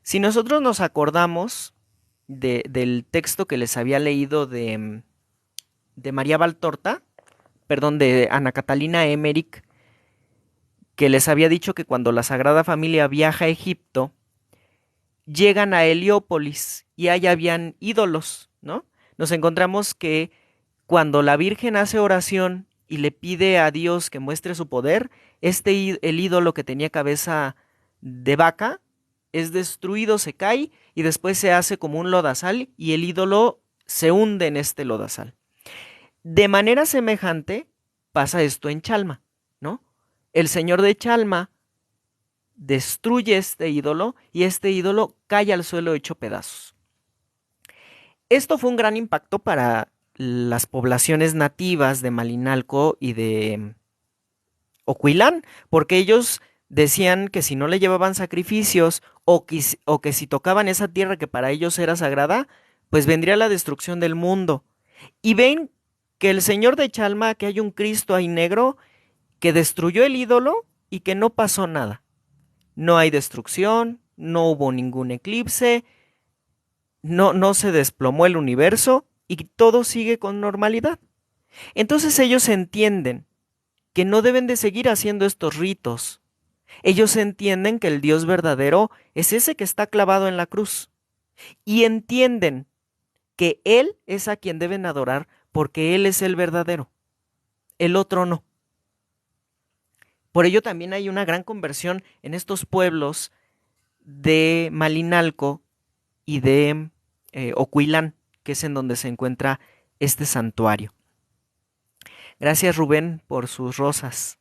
Si nosotros nos acordamos del texto que les había leído de María Valtorta, perdón, de Ana Catalina Emmerich, que les había dicho que cuando la Sagrada Familia viaja a Egipto, llegan a Heliópolis y ahí habían ídolos, ¿no? Nos encontramos que cuando la Virgen hace oración y le pide a Dios que muestre su poder, el ídolo que tenía cabeza de vaca es destruido, se cae y después se hace como un lodazal y el ídolo se hunde en este lodazal. De manera semejante pasa esto en Chalma, ¿no? El señor de Chalma destruye este ídolo y este ídolo cae al suelo hecho pedazos. Esto fue un gran impacto para las poblaciones nativas de Malinalco y de Ocuilán, porque ellos decían que si no le llevaban sacrificios o que si tocaban esa tierra que para ellos era sagrada, pues vendría la destrucción del mundo. Y ven que el señor de Chalma, que hay un Cristo ahí negro, que destruyó el ídolo y que no pasó nada. No hay destrucción, no hubo ningún eclipse, no se desplomó el universo y todo sigue con normalidad. Entonces ellos entienden que no deben de seguir haciendo estos ritos. Ellos entienden que el Dios verdadero es ese que está clavado en la cruz. Y entienden que Él es a quien deben adorar porque Él es el verdadero. El otro no. Por ello también hay una gran conversión en estos pueblos de Malinalco y de Ocuilán, que es en donde se encuentra este santuario. Gracias, Rubén, por sus rosas.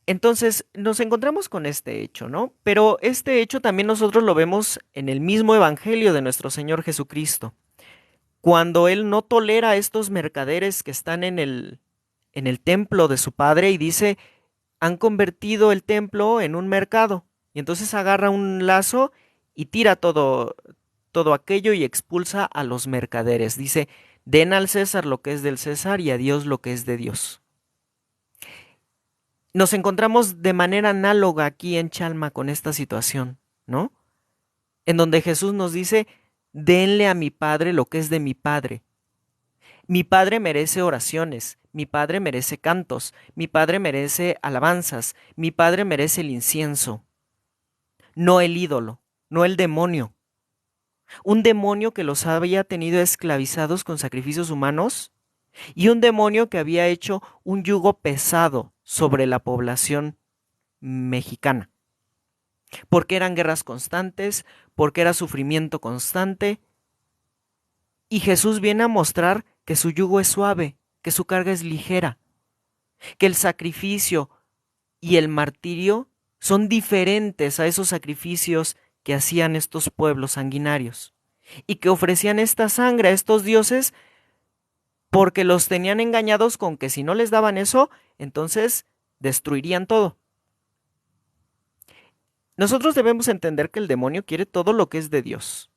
Entonces nos encontramos con este hecho, ¿no? Pero este hecho también nosotros lo vemos en el mismo evangelio de nuestro Señor Jesucristo. Cuando Él no tolera a estos mercaderes que están en el templo de su Padre y dice, han convertido el templo en un mercado. Y entonces agarra un lazo y tira todo aquello y expulsa a los mercaderes. Dice, den al César lo que es del César y a Dios lo que es de Dios. Nos encontramos de manera análoga aquí en Chalma con esta situación, ¿no? En donde Jesús nos dice, denle a mi Padre lo que es de mi Padre. Mi Padre merece oraciones, mi Padre merece cantos, mi Padre merece alabanzas, mi Padre merece el incienso, no el ídolo, no el demonio. Un demonio que los había tenido esclavizados con sacrificios humanos y un demonio que había hecho un yugo pesado sobre la población mexicana. Porque eran guerras constantes, porque era sufrimiento constante. Y Jesús viene a mostrar que su yugo es suave, que su carga es ligera, que el sacrificio y el martirio son diferentes a esos sacrificios que hacían estos pueblos sanguinarios y que ofrecían esta sangre a estos dioses porque los tenían engañados con que si no les daban eso, entonces destruirían todo. Nosotros debemos entender que el demonio quiere todo lo que es de Dios.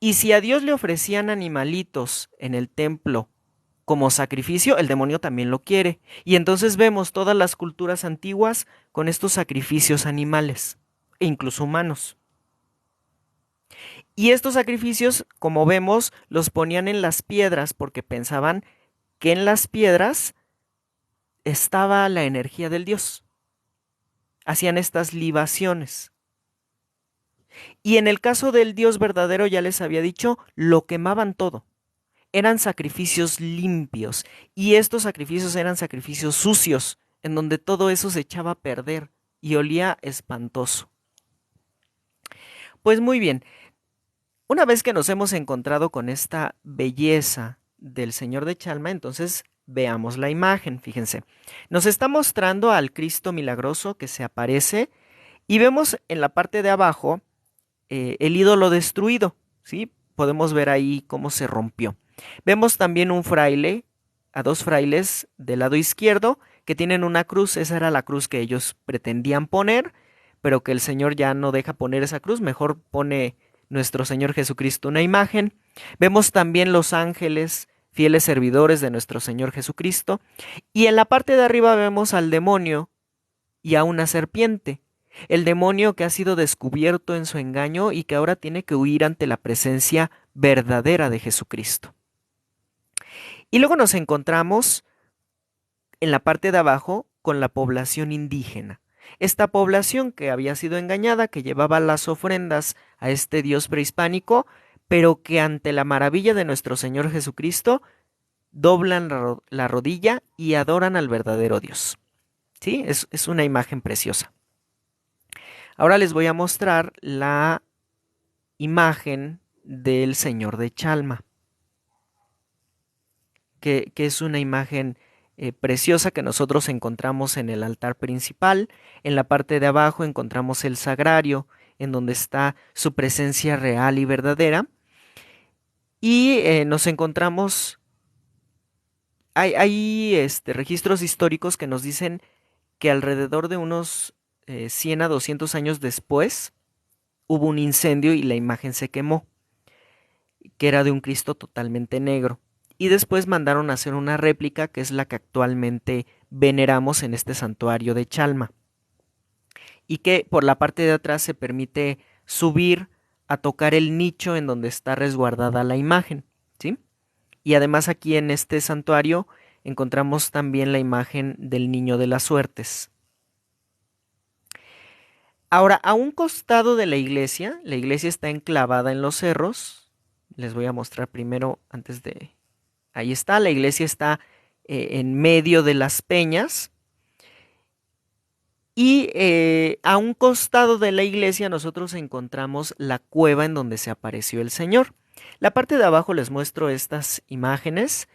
Y si a Dios le ofrecían animalitos en el templo como sacrificio, el demonio también lo quiere. Y entonces vemos todas las culturas antiguas con estos sacrificios animales, e incluso humanos. Y estos sacrificios, como vemos, los ponían en las piedras porque pensaban que en las piedras estaba la energía del Dios. Hacían estas libaciones. Y en el caso del Dios verdadero, ya les había dicho, lo quemaban todo. Eran sacrificios limpios y estos sacrificios eran sacrificios sucios, en donde todo eso se echaba a perder y olía espantoso. Pues muy bien, una vez que nos hemos encontrado con esta belleza del Señor de Chalma, entonces veamos la imagen, fíjense. Nos está mostrando al Cristo milagroso que se aparece y vemos en la parte de abajo el ídolo destruido, ¿sí? Podemos ver ahí cómo se rompió. Vemos también un fraile, a dos frailes del lado izquierdo, que tienen una cruz. Esa era la cruz que ellos pretendían poner, pero que el Señor ya no deja poner esa cruz, mejor pone nuestro Señor Jesucristo una imagen. Vemos también los ángeles, fieles servidores de nuestro Señor Jesucristo, y en la parte de arriba vemos al demonio y a una serpiente. El demonio que ha sido descubierto en su engaño y que ahora tiene que huir ante la presencia verdadera de Jesucristo. Y luego nos encontramos en la parte de abajo con la población indígena. Esta población que había sido engañada, que llevaba las ofrendas a este Dios prehispánico, pero que ante la maravilla de nuestro Señor Jesucristo, doblan la rodilla y adoran al verdadero Dios. ¿Sí? Es una imagen preciosa. Ahora les voy a mostrar la imagen del Señor de Chalma, que es una imagen preciosa que nosotros encontramos en el altar principal. En la parte de abajo encontramos el sagrario, en donde está su presencia real y verdadera. Y nos encontramos, hay registros históricos que nos dicen que alrededor de unos 100 a 200 años después hubo un incendio y la imagen se quemó, que era de un Cristo totalmente negro. Y después mandaron a hacer una réplica, que es la que actualmente veneramos en este santuario de Chalma, y que por la parte de atrás se permite subir a tocar el nicho en donde está resguardada la imagen, ¿sí? Y además aquí en este santuario encontramos también la imagen del Niño de las Suertes. Ahora, a un costado de la iglesia está enclavada en los cerros. Les voy a mostrar primero antes de... Ahí está, la iglesia está en medio de las peñas. Y a un costado de la iglesia nosotros encontramos la cueva en donde se apareció el Señor. La parte de abajo les muestro estas imágenes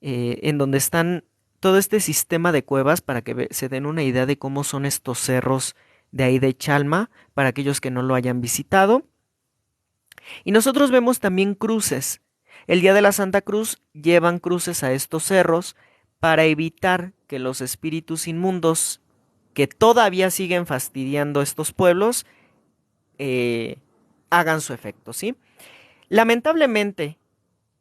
en donde están todo este sistema de cuevas para que se den una idea de cómo son estos cerros de ahí de Chalma, para aquellos que no lo hayan visitado. Y nosotros vemos también cruces. El día de la Santa Cruz llevan cruces a estos cerros para evitar que los espíritus inmundos que todavía siguen fastidiando estos pueblos hagan su efecto, ¿sí? Lamentablemente,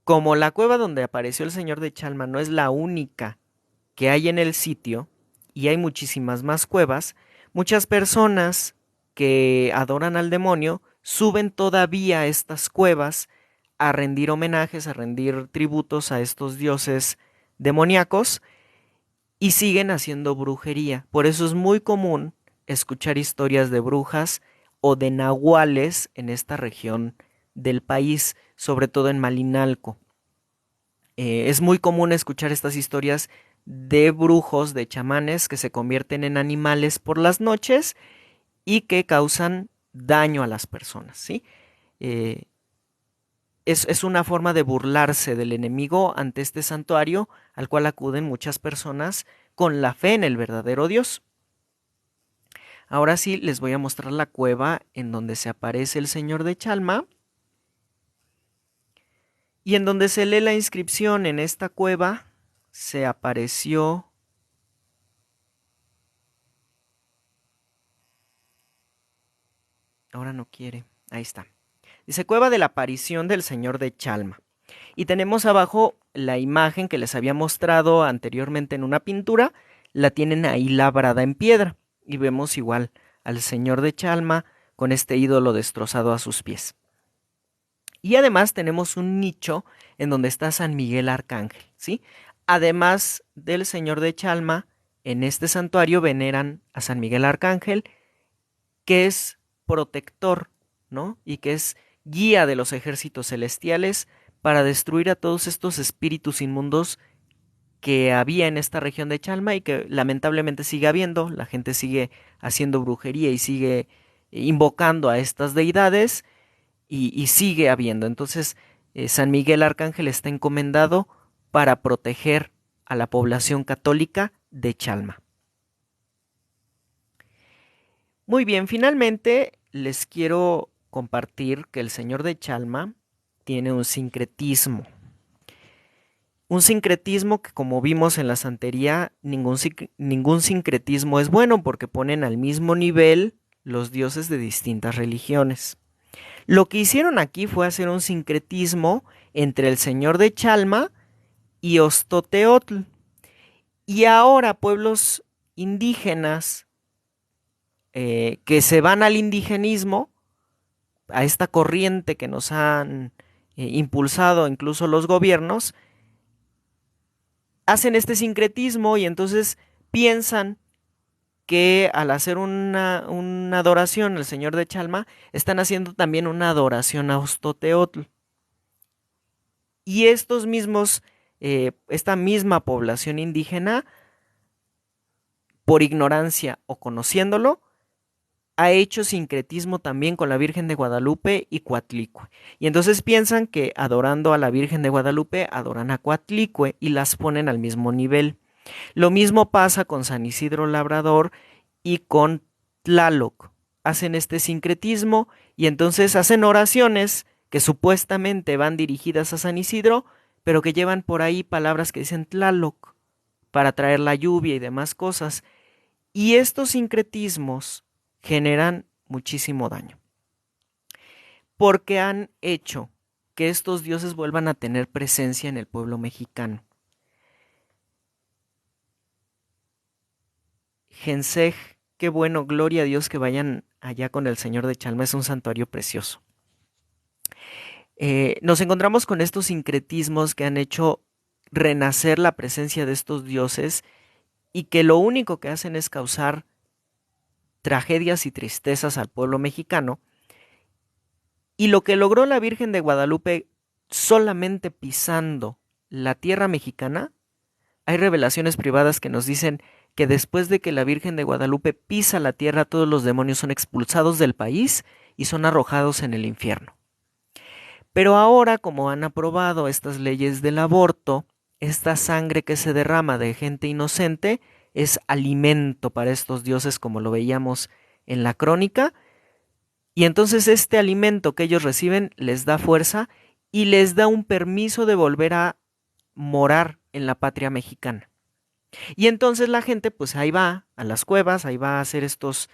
como la cueva donde apareció el Señor de Chalma no es la única que hay en el sitio, y hay muchísimas más cuevas, muchas personas que adoran al demonio suben todavía a estas cuevas a rendir homenajes, a rendir tributos a estos dioses demoníacos, y siguen haciendo brujería. Por eso es muy común escuchar historias de brujas o de nahuales en esta región del país, sobre todo en Malinalco. Es muy común escuchar estas historias de brujos, de chamanes que se convierten en animales por las noches y que causan daño a las personas, ¿sí? Es una forma de burlarse del enemigo ante este santuario al cual acuden muchas personas con la fe en el verdadero Dios. Ahora sí les voy a mostrar la cueva en donde se aparece el Señor de Chalma y en donde se lee la inscripción: en esta cueva se apareció ahora no quiere, ahí está. Dice: cueva de la aparición del Señor de Chalma. Y tenemos abajo la imagen que les había mostrado anteriormente en una pintura, la tienen ahí labrada en piedra. Y vemos igual al Señor de Chalma con este ídolo destrozado a sus pies. Y además tenemos un nicho en donde está San Miguel Arcángel, ¿sí? Además del Señor de Chalma, en este santuario veneran a San Miguel Arcángel, que es protector, ¿no? Y que es guía de los ejércitos celestiales para destruir a todos estos espíritus inmundos que había en esta región de Chalma y que lamentablemente sigue habiendo. La gente sigue haciendo brujería y sigue invocando a estas deidades y sigue habiendo. Entonces, San Miguel Arcángel está encomendado para proteger a la población católica de Chalma. Muy bien, finalmente les quiero compartir que el Señor de Chalma tiene un sincretismo. Un sincretismo que, como vimos en la santería, ningún sincretismo es bueno, porque ponen al mismo nivel los dioses de distintas religiones. Lo que hicieron aquí fue hacer un sincretismo entre el Señor de Chalma y Ostoteotl. Y ahora pueblos indígenas que se van al indigenismo, a esta corriente que nos han impulsado incluso los gobiernos, hacen este sincretismo y entonces piensan que al hacer una adoración al Señor de Chalma, están haciendo también una adoración a Ostoteotl. Y estos mismos, esta misma población indígena, por ignorancia o conociéndolo, ha hecho sincretismo también con la Virgen de Guadalupe y Coatlicue. Y entonces piensan que adorando a la Virgen de Guadalupe, adoran a Coatlicue y las ponen al mismo nivel. Lo mismo pasa con San Isidro Labrador y con Tlaloc. Hacen este sincretismo y entonces hacen oraciones que supuestamente van dirigidas a San Isidro, pero que llevan por ahí palabras que dicen Tlaloc para traer la lluvia y demás cosas. Y estos sincretismos generan muchísimo daño, porque han hecho que estos dioses vuelvan a tener presencia en el pueblo mexicano. Jensej, qué bueno, gloria a Dios que vayan allá con el Señor de Chalma, es un santuario precioso. Nos encontramos con estos sincretismos que han hecho renacer la presencia de estos dioses y que lo único que hacen es causar tragedias y tristezas al pueblo mexicano. Y lo que logró la Virgen de Guadalupe solamente pisando la tierra mexicana, hay revelaciones privadas que nos dicen que después de que la Virgen de Guadalupe pisa la tierra, todos los demonios son expulsados del país y son arrojados en el infierno. Pero ahora, como han aprobado estas leyes del aborto, esta sangre que se derrama de gente inocente es alimento para estos dioses, como lo veíamos en la crónica, y entonces este alimento que ellos reciben les da fuerza y les da un permiso de volver a morar en la patria mexicana. Y entonces la gente pues ahí va a las cuevas, ahí va a hacer estos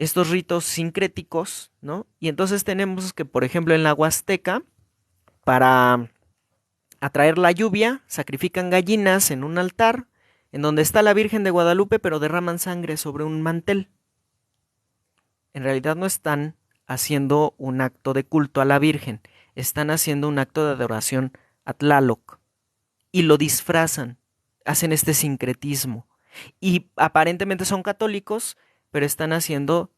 ritos sincréticos, ¿no? Y entonces tenemos que, por ejemplo, en la Huasteca, para atraer la lluvia, sacrifican gallinas en un altar, en donde está la Virgen de Guadalupe, pero derraman sangre sobre un mantel. En realidad no están haciendo un acto de culto a la Virgen, están haciendo un acto de adoración a Tlaloc. Y lo disfrazan, hacen este sincretismo. Y aparentemente son católicos, pero están haciendo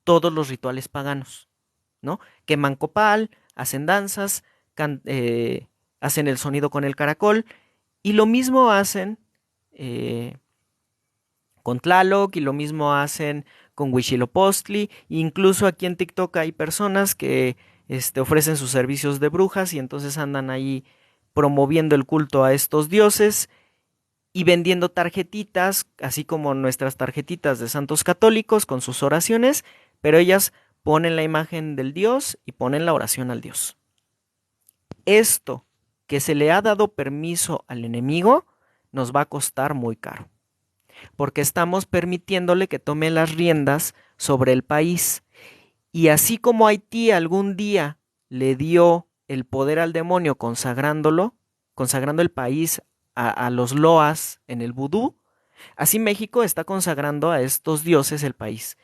todos los rituales paganos, ¿no? Queman copal, hacen danzas, hacen el sonido con el caracol, y lo mismo hacen con Tlaloc, y lo mismo hacen con Huitzilopochtli. Incluso aquí en TikTok hay personas que ofrecen sus servicios de brujas y entonces andan ahí promoviendo el culto a estos dioses y vendiendo tarjetitas, así como nuestras tarjetitas de santos católicos con sus oraciones, pero ellas ponen la imagen del dios y ponen la oración al dios. Esto que se le ha dado permiso al enemigo nos va a costar muy caro, porque estamos permitiéndole que tome las riendas sobre el país. Y así como Haití algún día le dio el poder al demonio consagrando el país a los loas en el vudú, así México está consagrando a estos dioses el país.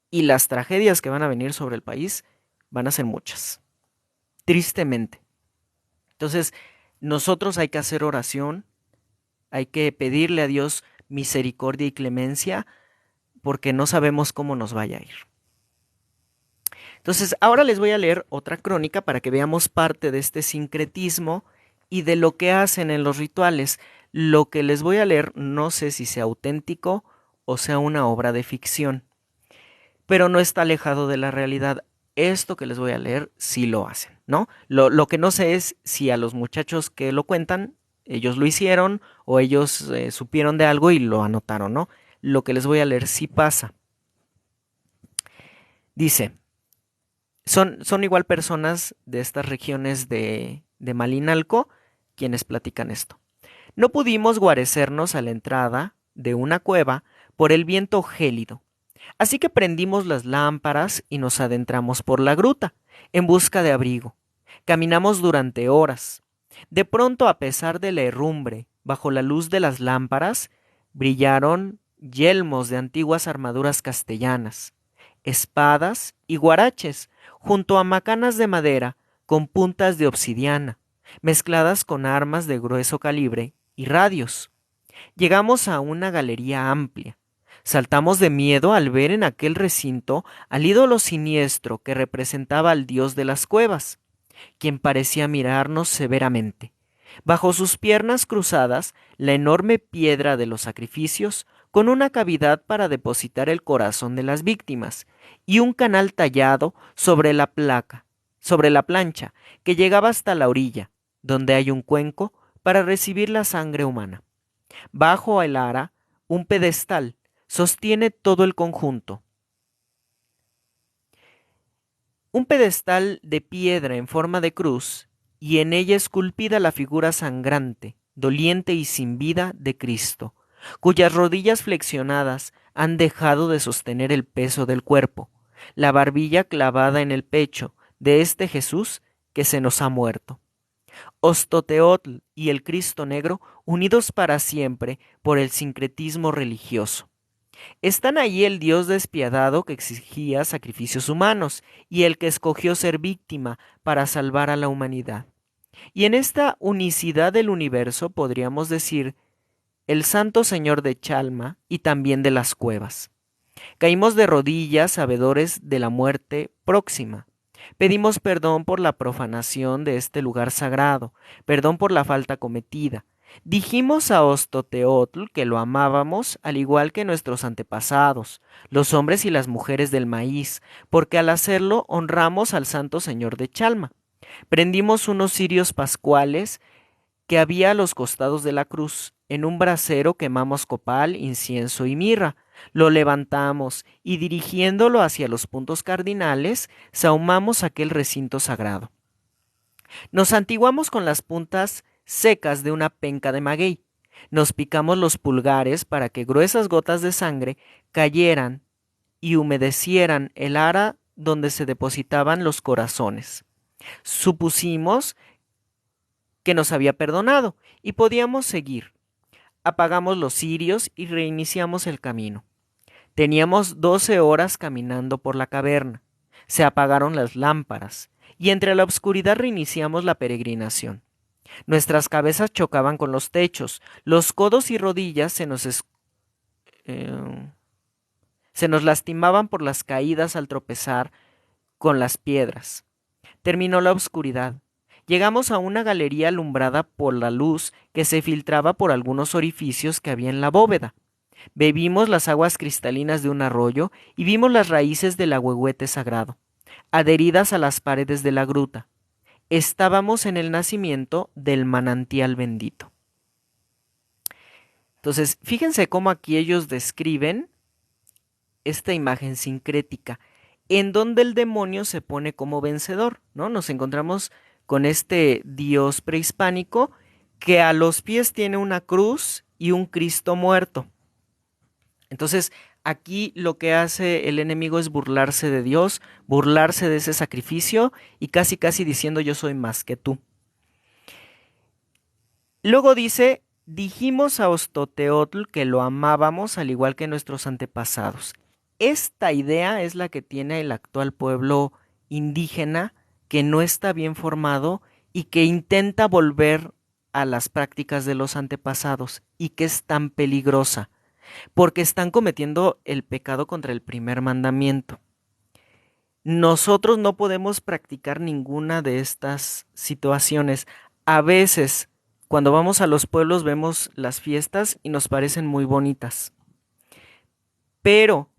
Y las tragedias que van a venir sobre el país van a ser muchas, tristemente. Entonces, nosotros hay que hacer oración, hay que pedirle a Dios misericordia y clemencia, porque no sabemos cómo nos vaya a ir. Entonces, ahora les voy a leer otra crónica para que veamos parte de este sincretismo y de lo que hacen en los rituales. Lo que les voy a leer no sé si sea auténtico o sea una obra de ficción, pero no está alejado de la realidad. Esto que les voy a leer sí lo hacen, ¿no? Lo que no sé es si a los muchachos que lo cuentan, ellos lo hicieron o ellos supieron de algo y lo anotaron, ¿no? Lo que les voy a leer sí pasa. Dice, son igual personas de estas regiones de Malinalco quienes platican esto. No pudimos guarecernos a la entrada de una cueva por el viento gélido. Así que prendimos las lámparas y nos adentramos por la gruta, en busca de abrigo. Caminamos durante horas. De pronto, a pesar de la herrumbre, bajo la luz de las lámparas, brillaron yelmos de antiguas armaduras castellanas, espadas y guaraches, junto a macanas de madera con puntas de obsidiana, mezcladas con armas de grueso calibre y radios. Llegamos a una galería amplia. Saltamos de miedo al ver en aquel recinto al ídolo siniestro que representaba al dios de las cuevas, quien parecía mirarnos severamente. Bajo sus piernas cruzadas, la enorme piedra de los sacrificios, con una cavidad para depositar el corazón de las víctimas, y un canal tallado sobre la plancha, que llegaba hasta la orilla, donde hay un cuenco para recibir la sangre humana. Bajo el ara, un pedestal sostiene todo el conjunto. Un pedestal de piedra en forma de cruz y en ella esculpida la figura sangrante, doliente y sin vida de Cristo, cuyas rodillas flexionadas han dejado de sostener el peso del cuerpo, la barbilla clavada en el pecho de este Jesús que se nos ha muerto. Ostoteotl y el Cristo Negro unidos para siempre por el sincretismo religioso. Están allí el Dios despiadado que exigía sacrificios humanos y el que escogió ser víctima para salvar a la humanidad. Y en esta unicidad del universo podríamos decir el Santo Señor de Chalma y también de las cuevas. Caímos de rodillas sabedores de la muerte próxima. Pedimos perdón por la profanación de este lugar sagrado, perdón por la falta cometida. Dijimos a Ostoteotl que lo amábamos al igual que nuestros antepasados, los hombres y las mujeres del maíz, porque al hacerlo honramos al Santo Señor de Chalma. Prendimos unos cirios pascuales que había a los costados de la cruz. En un brasero quemamos copal, incienso y mirra. Lo levantamos y dirigiéndolo hacia los puntos cardinales, sahumamos aquel recinto sagrado. Nos santiguamos con las puntas secas de una penca de maguey. Nos picamos los pulgares para que gruesas gotas de sangre cayeran y humedecieran el ara donde se depositaban los corazones. Supusimos que nos había perdonado y podíamos seguir. Apagamos los cirios y reiniciamos el camino. Teníamos 12 horas caminando por la caverna. Se apagaron las lámparas y entre la oscuridad reiniciamos la peregrinación. Nuestras cabezas chocaban con los techos, los codos y rodillas se nos lastimaban por las caídas al tropezar con las piedras. Terminó la oscuridad. Llegamos a una galería alumbrada por la luz que se filtraba por algunos orificios que había en la bóveda. Bebimos las aguas cristalinas de un arroyo y vimos las raíces del ahuehuete sagrado, adheridas a las paredes de la gruta. Estábamos en el nacimiento del manantial bendito. Entonces, fíjense cómo aquí ellos describen esta imagen sincrética, en donde el demonio se pone como vencedor, ¿no? Nos encontramos con este dios prehispánico que a los pies tiene una cruz y un Cristo muerto. Entonces, aquí lo que hace el enemigo es burlarse de Dios, burlarse de ese sacrificio y casi diciendo yo soy más que tú. Luego dice, dijimos a Ostoteotl que lo amábamos al igual que nuestros antepasados. Esta idea es la que tiene el actual pueblo indígena que no está bien formado y que intenta volver a las prácticas de los antepasados y que es tan peligrosa porque están cometiendo el pecado contra el primer mandamiento. Nosotros no podemos practicar ninguna de estas situaciones. A veces, cuando vamos a los pueblos, vemos las fiestas y nos parecen muy bonitas. Pero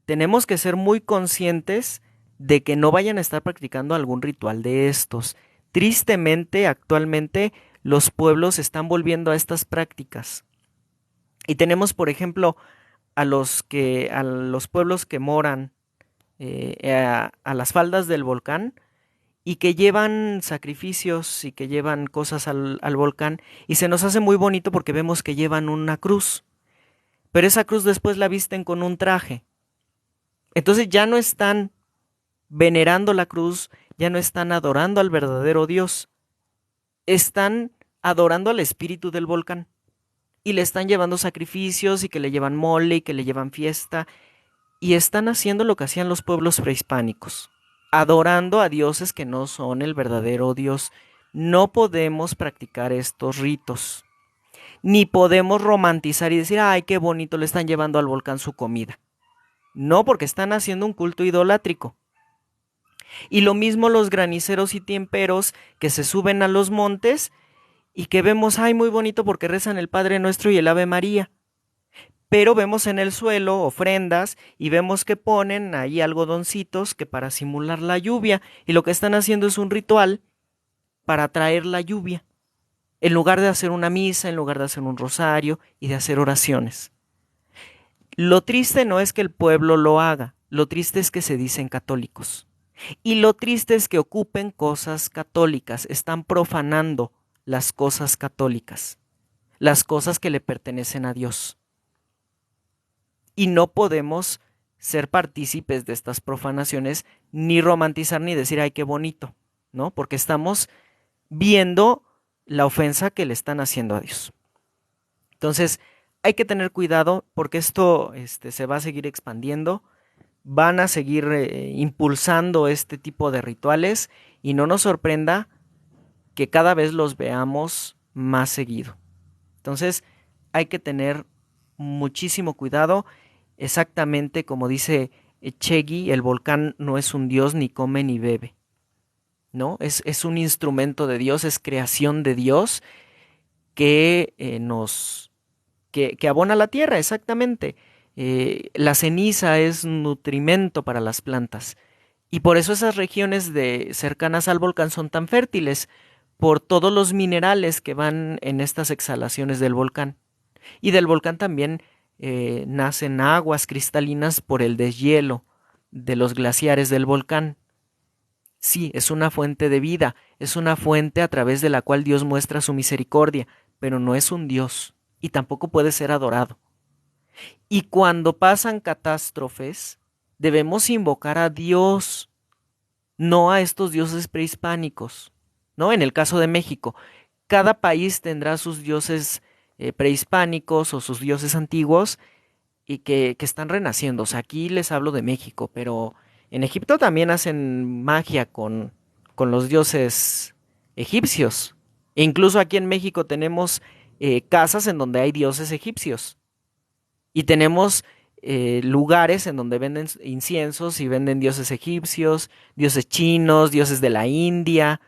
tenemos que ser muy conscientes de que no vayan a estar practicando algún ritual de estos. Tristemente, actualmente, los pueblos están volviendo a estas prácticas. Y tenemos, por ejemplo, a los pueblos que moran a las faldas del volcán y que llevan sacrificios y que llevan cosas al volcán y se nos hace muy bonito porque vemos que llevan una cruz, pero esa cruz después la visten con un traje. Entonces ya no están venerando la cruz, ya no están adorando al verdadero Dios, están adorando al espíritu del volcán. Y le están llevando sacrificios y que le llevan mole y que le llevan fiesta. Y están haciendo lo que hacían los pueblos prehispánicos, adorando a dioses que no son el verdadero Dios. No podemos practicar estos ritos. ni podemos romantizar y decir, ay, qué bonito, le están llevando al volcán su comida. No, porque están haciendo un culto idolátrico. Y lo mismo los graniceros y tiemperos que se suben a los montes y que vemos, ay, muy bonito porque rezan el Padre Nuestro y el Ave María. Pero vemos en el suelo ofrendas y vemos que ponen ahí algodoncitos que para simular la lluvia, y lo que están haciendo es un ritual para atraer la lluvia, en lugar de hacer una misa, en lugar de hacer un rosario y de hacer oraciones. Lo triste no es que el pueblo lo haga, lo triste es que se dicen católicos. Y lo triste es que ocupen cosas católicas, están profanando las cosas católicas, las cosas que le pertenecen a Dios. Y no podemos ser partícipes de estas profanaciones, ni romantizar ni decir, ay, qué bonito, ¿no? Porque estamos viendo la ofensa que le están haciendo a Dios. Entonces, hay que tener cuidado porque esto se va a seguir expandiendo, van a seguir impulsando este tipo de rituales y no nos sorprenda que cada vez los veamos más seguido. Entonces, hay que tener muchísimo cuidado. Exactamente como dice Echegui, el volcán no es un dios, ni come ni bebe, ¿no? Es un instrumento de Dios, es creación de Dios que que abona la tierra, exactamente. La ceniza es nutrimento para las plantas. Y por eso esas regiones cercanas al volcán son tan fértiles, por todos los minerales que van en estas exhalaciones del volcán. Y del volcán también nacen aguas cristalinas por el deshielo de los glaciares del volcán. Sí, es una fuente de vida, es una fuente a través de la cual Dios muestra su misericordia, pero no es un Dios y tampoco puede ser adorado. Y cuando pasan catástrofes, debemos invocar a Dios, no a estos dioses prehispánicos, ¿no? En el caso de México, cada país tendrá sus dioses prehispánicos o sus dioses antiguos y que están renaciendo. O sea, aquí les hablo de México, pero en Egipto también hacen magia con los dioses egipcios. E incluso aquí en México tenemos casas en donde hay dioses egipcios. Y tenemos lugares en donde venden inciensos y venden dioses egipcios, dioses chinos, dioses de la India.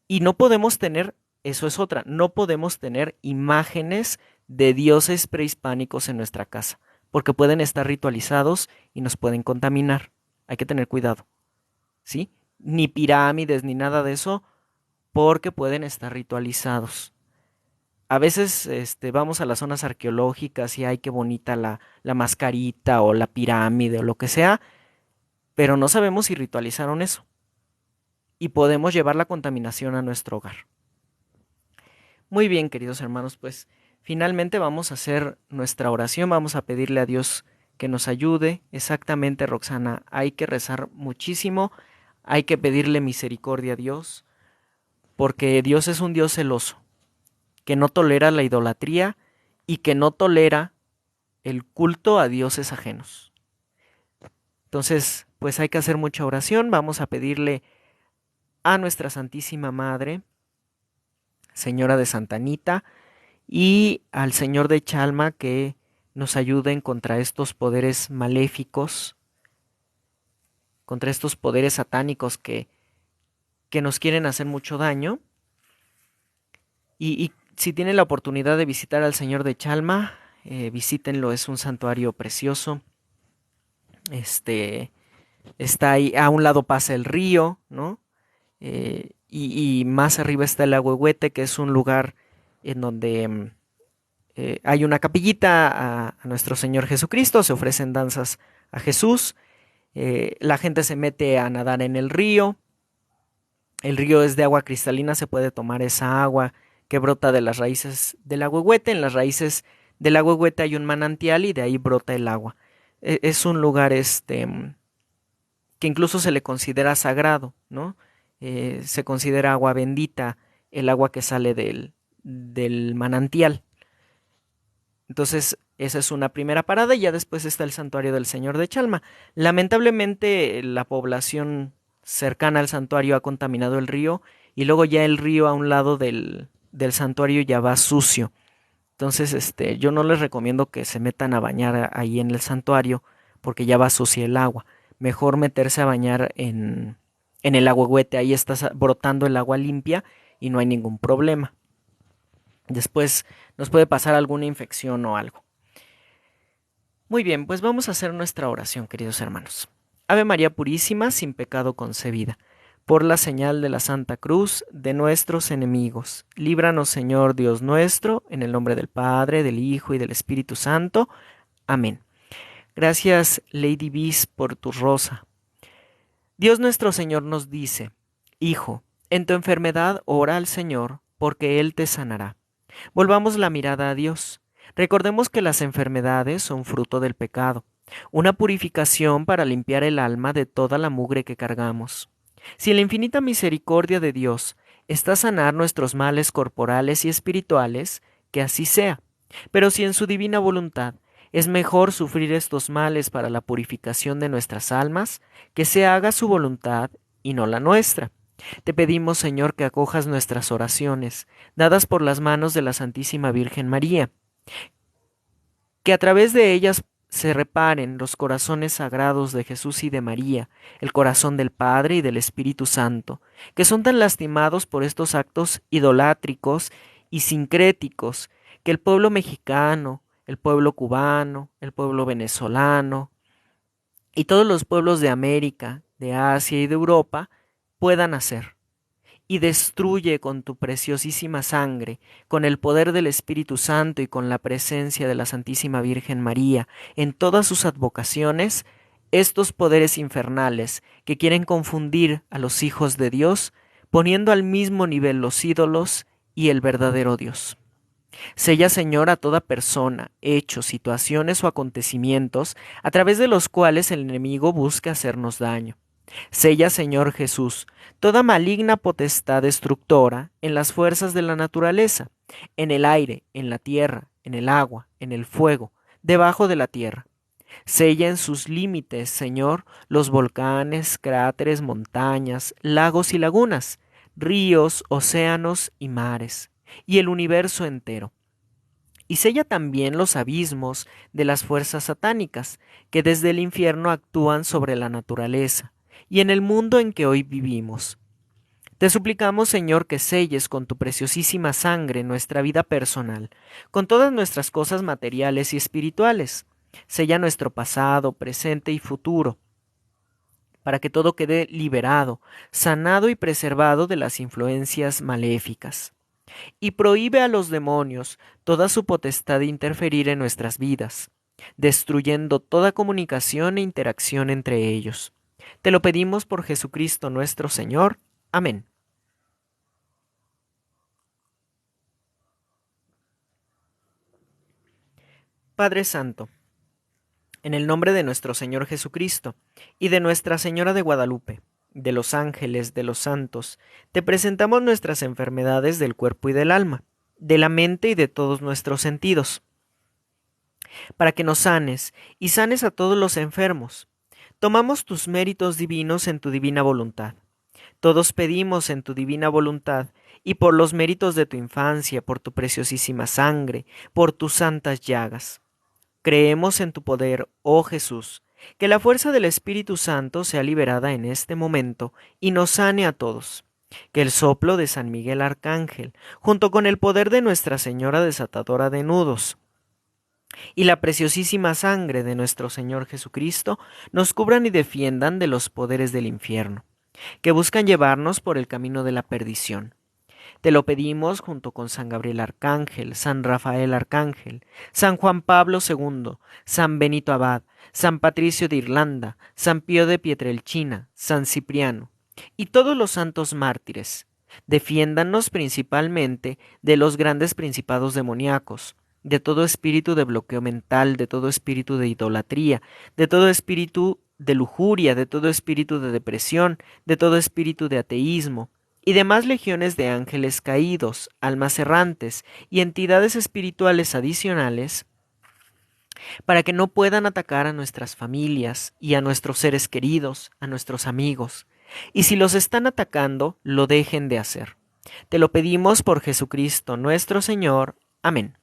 Y no podemos tener, eso es otra, no podemos tener imágenes de dioses prehispánicos en nuestra casa, porque pueden estar ritualizados y nos pueden contaminar. Hay que tener cuidado, ¿sí? Ni pirámides ni nada de eso, porque pueden estar ritualizados. A veces vamos a las zonas arqueológicas y ay, qué bonita la mascarita o la pirámide o lo que sea, pero no sabemos si ritualizaron eso. Y podemos llevar la contaminación a nuestro hogar. Muy bien, queridos hermanos, pues finalmente vamos a hacer nuestra oración, vamos a pedirle a Dios que nos ayude. Exactamente, Roxana, hay que rezar muchísimo, hay que pedirle misericordia a Dios, porque Dios es un Dios celoso, que no tolera la idolatría y que no tolera el culto a dioses ajenos. Entonces, pues hay que hacer mucha oración, vamos a pedirle a nuestra Santísima Madre, Señora de Santa Anita, y al Señor de Chalma que nos ayuden contra estos poderes maléficos, contra estos poderes satánicos que nos quieren hacer mucho daño. Y si tienen la oportunidad de visitar al Señor de Chalma, visítenlo, es un santuario precioso. Está ahí, a un lado pasa el río, ¿no? Y más arriba está el Ahuehuete, que es un lugar en donde hay una capillita a nuestro Señor Jesucristo, se ofrecen danzas a Jesús, la gente se mete a nadar en el río es de agua cristalina, se puede tomar esa agua que brota de las raíces del Ahuehuete, en las raíces del Ahuehuete hay un manantial y de ahí brota el agua. Es un lugar que incluso se le considera sagrado, ¿no? Se considera agua bendita el agua que sale del manantial. Entonces, esa es una primera parada y ya después está el santuario del Señor de Chalma. Lamentablemente, la población cercana al santuario ha contaminado el río y luego ya el río a un lado del santuario ya va sucio. Entonces, yo no les recomiendo que se metan a bañar ahí en el santuario porque ya va sucia el agua. Mejor meterse a bañar en el agüehuete, ahí está brotando el agua limpia y no hay ningún problema. Después nos puede pasar alguna infección o algo. Muy bien, pues vamos a hacer nuestra oración, queridos hermanos. Ave María Purísima, sin pecado concebida. Por la señal de la Santa Cruz de nuestros enemigos, líbranos, Señor Dios nuestro, en el nombre del Padre, del Hijo y del Espíritu Santo. Amén. Gracias, Lady Bis, por tu rosa. Dios nuestro Señor nos dice: Hijo, en tu enfermedad ora al Señor, porque Él te sanará. Volvamos la mirada a Dios. Recordemos que las enfermedades son fruto del pecado, una purificación para limpiar el alma de toda la mugre que cargamos. Si en la infinita misericordia de Dios está sanar nuestros males corporales y espirituales, que así sea. Pero si en su divina voluntad es mejor sufrir estos males para la purificación de nuestras almas, que se haga su voluntad y no la nuestra. Te pedimos, Señor, que acojas nuestras oraciones, dadas por las manos de la Santísima Virgen María, que a través de ellas se reparen los corazones sagrados de Jesús y de María, el corazón del Padre y del Espíritu Santo, que son tan lastimados por estos actos idolátricos y sincréticos que el pueblo mexicano, el pueblo cubano, el pueblo venezolano y todos los pueblos de América, de Asia y de Europa puedan hacer. Y destruye con tu preciosísima sangre, con el poder del Espíritu Santo y con la presencia de la Santísima Virgen María en todas sus advocaciones, estos poderes infernales que quieren confundir a los hijos de Dios, poniendo al mismo nivel los ídolos y el verdadero Dios. Sella, Señor, a toda persona, hechos, situaciones o acontecimientos a través de los cuales el enemigo busca hacernos daño. Sella, Señor Jesús, toda maligna potestad destructora en las fuerzas de la naturaleza, en el aire, en la tierra, en el agua, en el fuego, debajo de la tierra. Sella en sus límites, Señor, los volcanes, cráteres, montañas, lagos y lagunas, ríos, océanos y mares, y el universo entero. Y sella también los abismos de las fuerzas satánicas, que desde el infierno actúan sobre la naturaleza y en el mundo en que hoy vivimos. Te suplicamos, Señor, que selles con tu preciosísima sangre nuestra vida personal, con todas nuestras cosas materiales y espirituales. Sella nuestro pasado, presente y futuro, para que todo quede liberado, sanado y preservado de las influencias maléficas. Y prohíbe a los demonios toda su potestad de interferir en nuestras vidas, destruyendo toda comunicación e interacción entre ellos. Te lo pedimos por Jesucristo nuestro Señor. Amén. Padre Santo, en el nombre de nuestro Señor Jesucristo y de Nuestra Señora de Guadalupe, de los ángeles, de los santos, te presentamos nuestras enfermedades del cuerpo y del alma, de la mente y de todos nuestros sentidos, para que nos sanes y sanes a todos los enfermos. Tomamos tus méritos divinos en tu divina voluntad. Todos pedimos en tu divina voluntad y por los méritos de tu infancia, por tu preciosísima sangre, por tus santas llagas. Creemos en tu poder, oh Jesús, que la fuerza del Espíritu Santo sea liberada en este momento y nos sane a todos. Que el soplo de San Miguel Arcángel, junto con el poder de Nuestra Señora Desatadora de Nudos, y la preciosísima sangre de nuestro Señor Jesucristo, nos cubran y defiendan de los poderes del infierno, que buscan llevarnos por el camino de la perdición. Te lo pedimos junto con San Gabriel Arcángel, San Rafael Arcángel, San Juan Pablo II, San Benito Abad, San Patricio de Irlanda, San Pío de Pietrelcina, San Cipriano y todos los santos mártires. Defiéndanos principalmente de los grandes principados demoníacos, de todo espíritu de bloqueo mental, de todo espíritu de idolatría, de todo espíritu de lujuria, de todo espíritu de depresión, de todo espíritu de ateísmo, y demás legiones de ángeles caídos, almas errantes y entidades espirituales adicionales, para que no puedan atacar a nuestras familias y a nuestros seres queridos, a nuestros amigos, y si los están atacando, lo dejen de hacer. Te lo pedimos por Jesucristo nuestro Señor. Amén.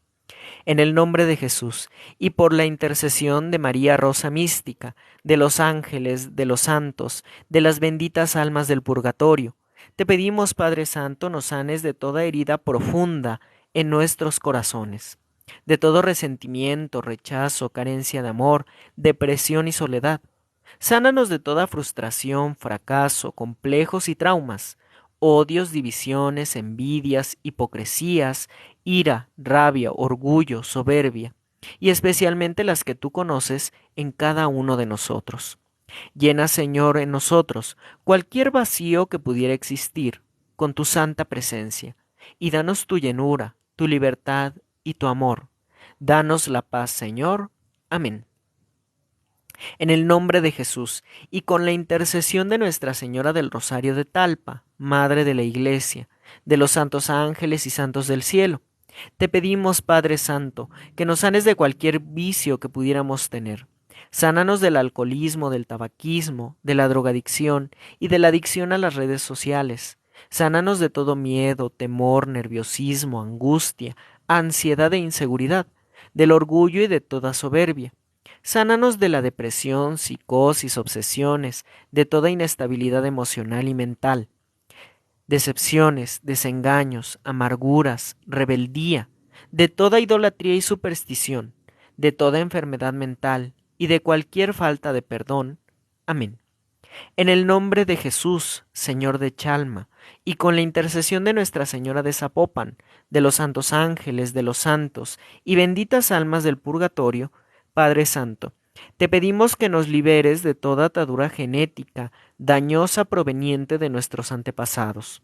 En el nombre de Jesús, y por la intercesión de María Rosa Mística, de los ángeles, de los santos, de las benditas almas del purgatorio, te pedimos, Padre Santo, nos sanes de toda herida profunda en nuestros corazones, de todo resentimiento, rechazo, carencia de amor, depresión y soledad. Sánanos de toda frustración, fracaso, complejos y traumas, odios, divisiones, envidias, hipocresías, ira, rabia, orgullo, soberbia, y especialmente las que tú conoces en cada uno de nosotros. Llena, Señor, en nosotros cualquier vacío que pudiera existir con tu santa presencia, y danos tu llenura, tu libertad y tu amor. Danos la paz, Señor. Amén. En el nombre de Jesús y con la intercesión de Nuestra Señora del Rosario de Talpa, Madre de la Iglesia, de los santos ángeles y santos del cielo, te pedimos, Padre Santo, que nos sanes de cualquier vicio que pudiéramos tener. Sánanos del alcoholismo, del tabaquismo, de la drogadicción y de la adicción a las redes sociales. Sánanos de todo miedo, temor, nerviosismo, angustia, ansiedad e inseguridad, del orgullo y de toda soberbia. Sánanos de la depresión, psicosis, obsesiones, de toda inestabilidad emocional y mental, decepciones, desengaños, amarguras, rebeldía, de toda idolatría y superstición, de toda enfermedad mental y de cualquier falta de perdón. Amén. En el nombre de Jesús, Señor de Chalma, y con la intercesión de Nuestra Señora de Zapopan, de los santos ángeles, de los santos y benditas almas del purgatorio, Padre Santo, te pedimos que nos liberes de toda atadura genética dañosa proveniente de nuestros antepasados.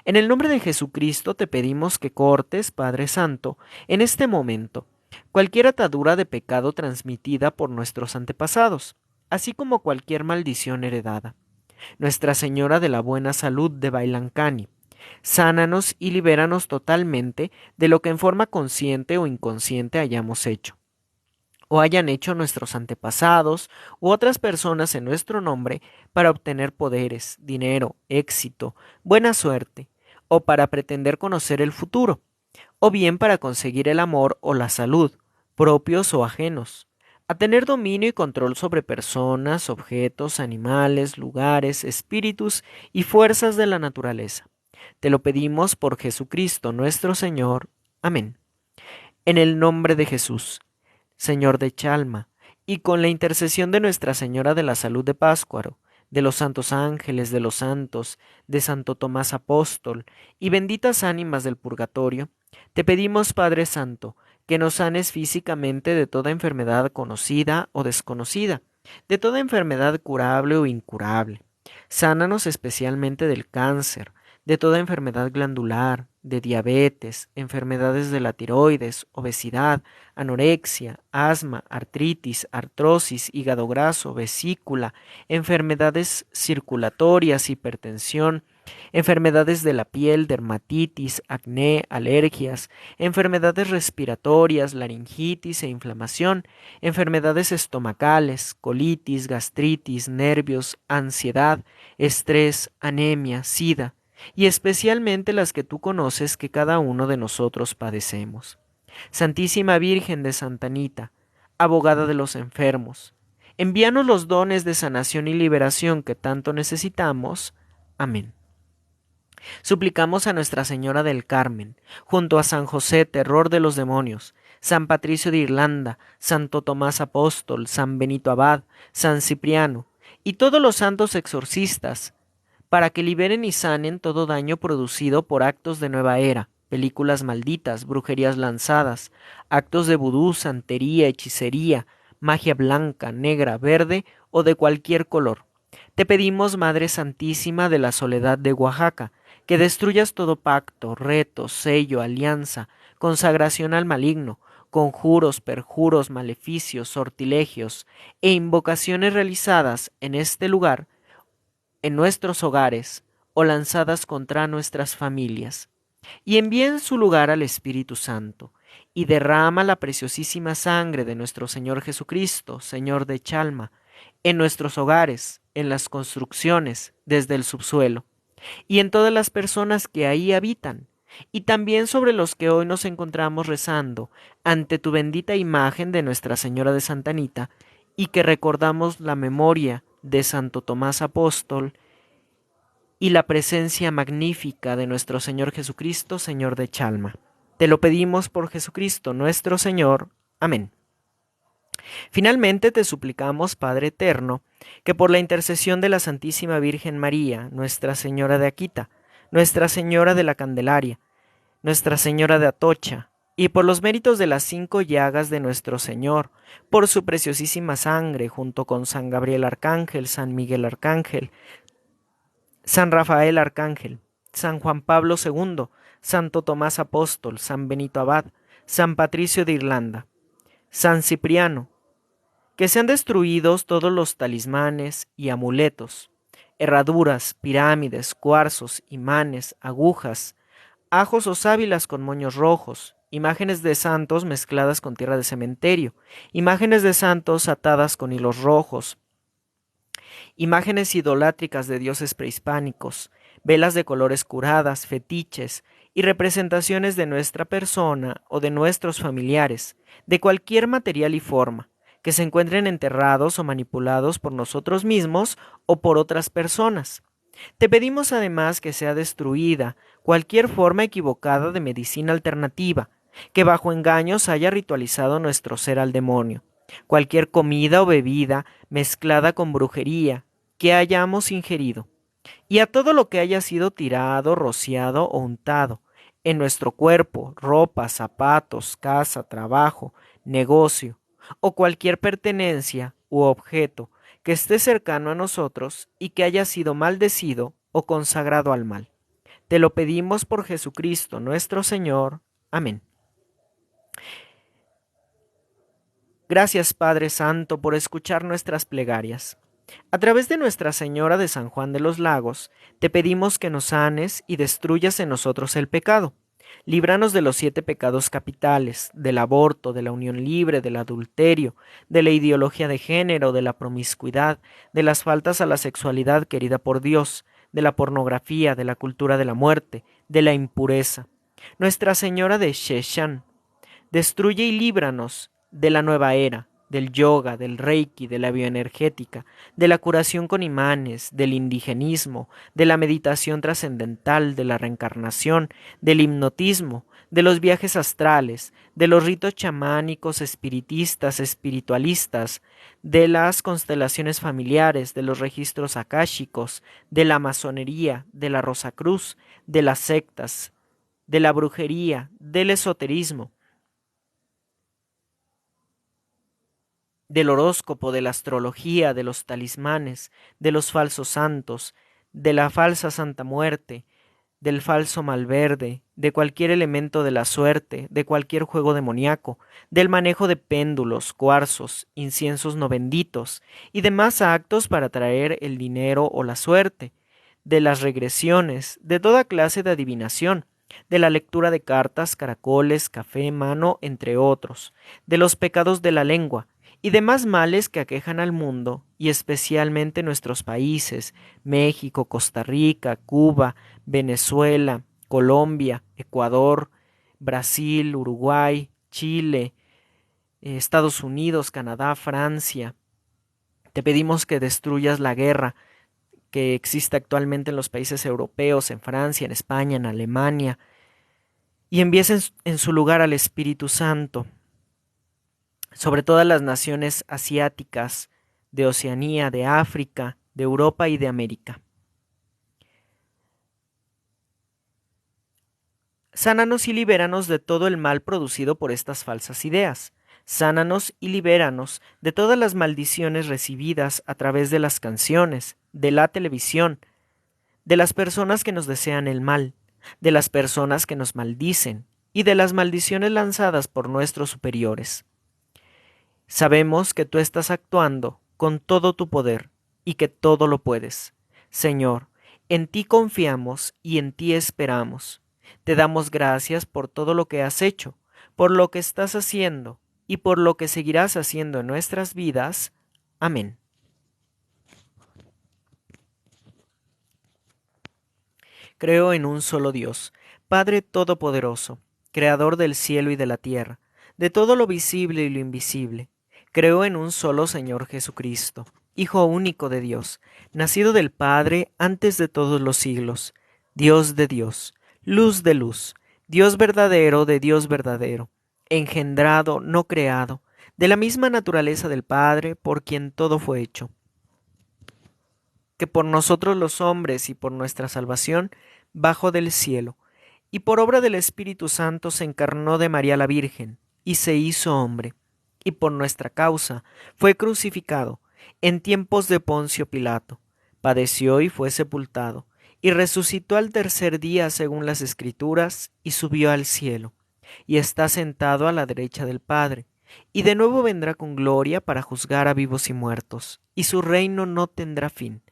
En el nombre de Jesucristo te pedimos que cortes, Padre Santo, en este momento, cualquier atadura de pecado transmitida por nuestros antepasados, así como cualquier maldición heredada. Nuestra Señora de la Buena Salud de Bailancani, sánanos y libéranos totalmente de lo que en forma consciente o inconsciente hayamos hecho o hayan hecho nuestros antepasados u otras personas en nuestro nombre para obtener poderes, dinero, éxito, buena suerte, o para pretender conocer el futuro, o bien para conseguir el amor o la salud, propios o ajenos, a tener dominio y control sobre personas, objetos, animales, lugares, espíritus y fuerzas de la naturaleza. Te lo pedimos por Jesucristo nuestro Señor. Amén. En el nombre de Jesús, Señor de Chalma, y con la intercesión de Nuestra Señora de la Salud de Páscuaro, de los santos ángeles, de los santos, de Santo Tomás Apóstol, y benditas ánimas del purgatorio, te pedimos, Padre Santo, que nos sanes físicamente de toda enfermedad conocida o desconocida, de toda enfermedad curable o incurable. Sánanos especialmente del cáncer, de toda enfermedad glandular, de diabetes, enfermedades de la tiroides, obesidad, anorexia, asma, artritis, artrosis, hígado graso, vesícula, enfermedades circulatorias, hipertensión, enfermedades de la piel, dermatitis, acné, alergias, enfermedades respiratorias, laringitis e inflamación, enfermedades estomacales, colitis, gastritis, nervios, ansiedad, estrés, anemia, sida, y especialmente las que tú conoces que cada uno de nosotros padecemos. Santísima Virgen de Santa Anita, abogada de los enfermos, envíanos los dones de sanación y liberación que tanto necesitamos. Amén. Suplicamos a Nuestra Señora del Carmen, junto a San José, terror de los demonios, San Patricio de Irlanda, Santo Tomás Apóstol, San Benito Abad, San Cipriano, y todos los santos exorcistas, para que liberen y sanen todo daño producido por actos de nueva era, películas malditas, brujerías lanzadas, actos de vudú, santería, hechicería, magia blanca, negra, verde o de cualquier color. Te pedimos, Madre Santísima de la Soledad de Oaxaca, que destruyas todo pacto, reto, sello, alianza, consagración al maligno, conjuros, perjuros, maleficios, sortilegios e invocaciones realizadas en este lugar, en nuestros hogares o lanzadas contra nuestras familias, y envía en su lugar al Espíritu Santo, y derrama la preciosísima sangre de nuestro Señor Jesucristo, Señor de Chalma, en nuestros hogares, en las construcciones, desde el subsuelo, y en todas las personas que ahí habitan, y también sobre los que hoy nos encontramos rezando ante tu bendita imagen de Nuestra Señora de Santa Anita, y que recordamos la memoria de Santo Tomás Apóstol y la presencia magnífica de nuestro Señor Jesucristo, Señor de Chalma. Te lo pedimos por Jesucristo nuestro Señor. Amén. Finalmente te suplicamos, Padre Eterno, que por la intercesión de la Santísima Virgen María, Nuestra Señora de Akita, Nuestra Señora de la Candelaria, Nuestra Señora de Atocha, y por los méritos de las 5 llagas de nuestro Señor, por su preciosísima sangre, junto con San Gabriel Arcángel, San Miguel Arcángel, San Rafael Arcángel, San Juan Pablo II, Santo Tomás Apóstol, San Benito Abad, San Patricio de Irlanda, San Cipriano, que sean destruidos todos los talismanes y amuletos, herraduras, pirámides, cuarzos, imanes, agujas, ajos o sábilas con moños rojos, imágenes de santos mezcladas con tierra de cementerio, imágenes de santos atadas con hilos rojos, imágenes idolátricas de dioses prehispánicos, velas de colores curadas, fetiches y representaciones de nuestra persona o de nuestros familiares, de cualquier material y forma, que se encuentren enterrados o manipulados por nosotros mismos o por otras personas. Te pedimos además que sea destruida cualquier forma equivocada de medicina alternativa, que bajo engaños haya ritualizado nuestro ser al demonio, cualquier comida o bebida mezclada con brujería que hayamos ingerido, y a todo lo que haya sido tirado, rociado o untado en nuestro cuerpo, ropa, zapatos, casa, trabajo, negocio, o cualquier pertenencia u objeto que esté cercano a nosotros y que haya sido maldecido o consagrado al mal. Te lo pedimos por Jesucristo nuestro Señor. Amén. Gracias, Padre Santo, por escuchar nuestras plegarias. A través de Nuestra Señora de San Juan de los Lagos, te pedimos que nos sanes y destruyas en nosotros el pecado. Líbranos de los 7 pecados capitales, del aborto, de la unión libre, del adulterio, de la ideología de género, de la promiscuidad, de las faltas a la sexualidad querida por Dios, de la pornografía, de la cultura de la muerte, de la impureza. Nuestra Señora de Sheshan, destruye y líbranos de la nueva era, del yoga, del reiki, de la bioenergética, de la curación con imanes, del indigenismo, de la meditación trascendental, de la reencarnación, del hipnotismo, de los viajes astrales, de los ritos chamánicos, espiritistas, espiritualistas, de las constelaciones familiares, de los registros akáshicos, de la masonería, de la Rosacruz, de las sectas, de la brujería, del esoterismo, del horóscopo, de la astrología, de los talismanes, de los falsos santos, de la falsa Santa Muerte, del falso Malverde, de cualquier elemento de la suerte, de cualquier juego demoníaco, del manejo de péndulos, cuarzos, inciensos no benditos y demás actos para traer el dinero o la suerte, de las regresiones, de toda clase de adivinación, de la lectura de cartas, caracoles, café, mano, entre otros, de los pecados de la lengua, y demás males que aquejan al mundo, y especialmente nuestros países, México, Costa Rica, Cuba, Venezuela, Colombia, Ecuador, Brasil, Uruguay, Chile, Estados Unidos, Canadá, Francia. Te pedimos que destruyas la guerra que existe actualmente en los países europeos, en Francia, en España, en Alemania, y envíes en su lugar al Espíritu Santo sobre todas las naciones asiáticas, de Oceanía, de África, de Europa y de América. Sánanos y libéranos de todo el mal producido por estas falsas ideas. Sánanos y libéranos de todas las maldiciones recibidas a través de las canciones, de la televisión, de las personas que nos desean el mal, de las personas que nos maldicen y de las maldiciones lanzadas por nuestros superiores. Sabemos que tú estás actuando con todo tu poder y que todo lo puedes. Señor, en ti confiamos y en ti esperamos. Te damos gracias por todo lo que has hecho, por lo que estás haciendo y por lo que seguirás haciendo en nuestras vidas. Amén. Creo en un solo Dios, Padre Todopoderoso, Creador del cielo y de la tierra, de todo lo visible y lo invisible. Creo en un solo Señor Jesucristo, Hijo único de Dios, nacido del Padre antes de todos los siglos, Dios de Dios, luz de luz, Dios verdadero de Dios verdadero, engendrado, no creado, de la misma naturaleza del Padre, por quien todo fue hecho, que por nosotros los hombres y por nuestra salvación bajó del cielo, y por obra del Espíritu Santo se encarnó de María la Virgen, y se hizo hombre, y por nuestra causa fue crucificado en tiempos de Poncio Pilato, padeció y fue sepultado, y resucitó al tercer día según las Escrituras, y subió al cielo, y está sentado a la derecha del Padre, y de nuevo vendrá con gloria para juzgar a vivos y muertos, y su reino no tendrá fin.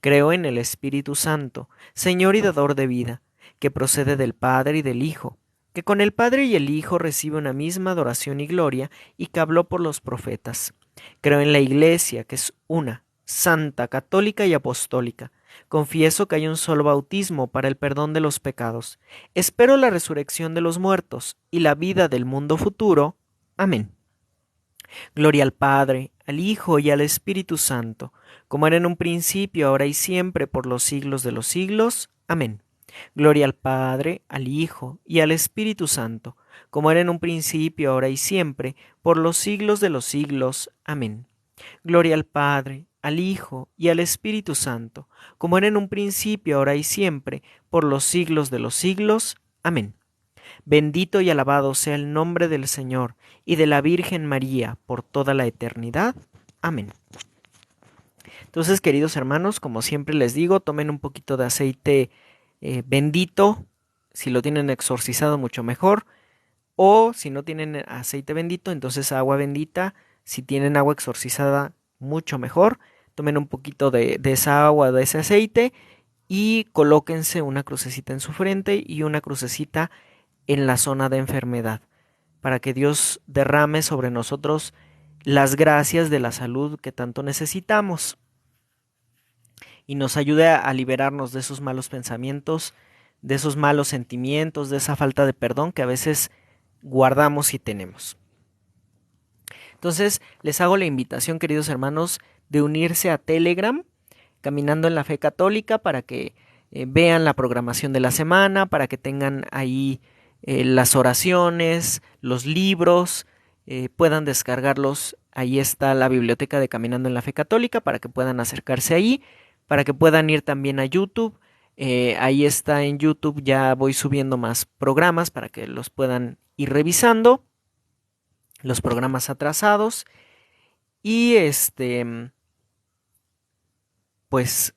Creo en el Espíritu Santo, Señor y dador de vida, que procede del Padre y del Hijo, que con el Padre y el Hijo recibe una misma adoración y gloria, y que habló por los profetas. Creo en la Iglesia, que es una, santa, católica y apostólica. Confieso que hay un solo bautismo para el perdón de los pecados. Espero la resurrección de los muertos y la vida del mundo futuro. Amén. Gloria al Padre, al Hijo y al Espíritu Santo, como era en un principio, ahora y siempre, por los siglos de los siglos. Amén. Gloria al Padre, al Hijo y al Espíritu Santo, como era en un principio, ahora y siempre, por los siglos de los siglos. Amén. Gloria al Padre, al Hijo y al Espíritu Santo, como era en un principio, ahora y siempre, por los siglos de los siglos. Amén. Bendito y alabado sea el nombre del Señor y de la Virgen María por toda la eternidad. Amén. Entonces, queridos hermanos, como siempre les digo, tomen un poquito de aceite bendito. Si lo tienen exorcizado, mucho mejor. O si no tienen aceite bendito, entonces agua bendita. Si tienen agua exorcizada, mucho mejor. Tomen un poquito de esa agua, de ese aceite, y colóquense una crucecita en su frente y una crucecita en la zona de enfermedad, para que Dios derrame sobre nosotros las gracias de la salud que tanto necesitamos y nos ayude a liberarnos de esos malos pensamientos, de esos malos sentimientos, de esa falta de perdón que a veces guardamos y tenemos. Entonces, les hago la invitación, queridos hermanos, de unirse a Telegram, Caminando en la Fe Católica, para que vean la programación de la semana, para que tengan ahí las oraciones, los libros, puedan descargarlos. Ahí está la biblioteca de Caminando en la Fe Católica para que puedan acercarse ahí, para que puedan ir también a YouTube. Ahí está en YouTube, ya voy subiendo más programas para que los puedan ir revisando, los programas atrasados. Y pues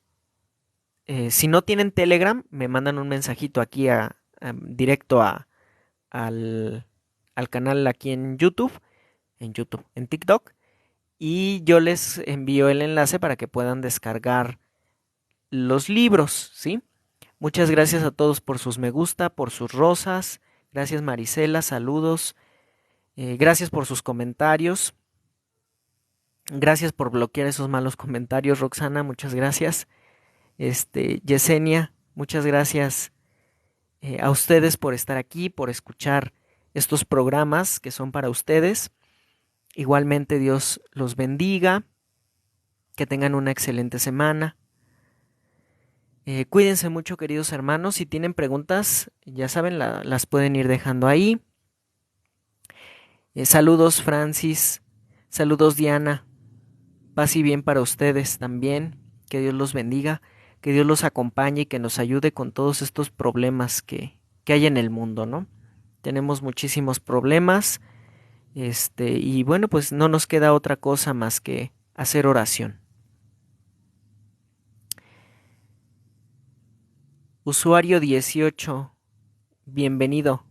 si no tienen Telegram, me mandan un mensajito aquí directo al canal aquí en YouTube, en TikTok, y yo les envío el enlace para que puedan descargar los libros, ¿sí? Muchas gracias a todos por sus me gusta, por sus rosas. Gracias, Marisela, saludos. Gracias por sus comentarios. Gracias por bloquear esos malos comentarios, Roxana, muchas gracias. Yesenia, muchas gracias a ustedes por estar aquí, por escuchar estos programas que son para ustedes. Igualmente Dios los bendiga, que tengan una excelente semana. Cuídense mucho, queridos hermanos. Si tienen preguntas, ya saben, las pueden ir dejando ahí. Saludos, Francis. Saludos, Diana. Paz y bien para ustedes también. Que Dios los bendiga, que Dios los acompañe y que nos ayude con todos estos problemas que hay en el mundo, ¿no? Tenemos muchísimos problemas, y bueno, pues no nos queda otra cosa más que hacer oración. Usuario 18, bienvenido.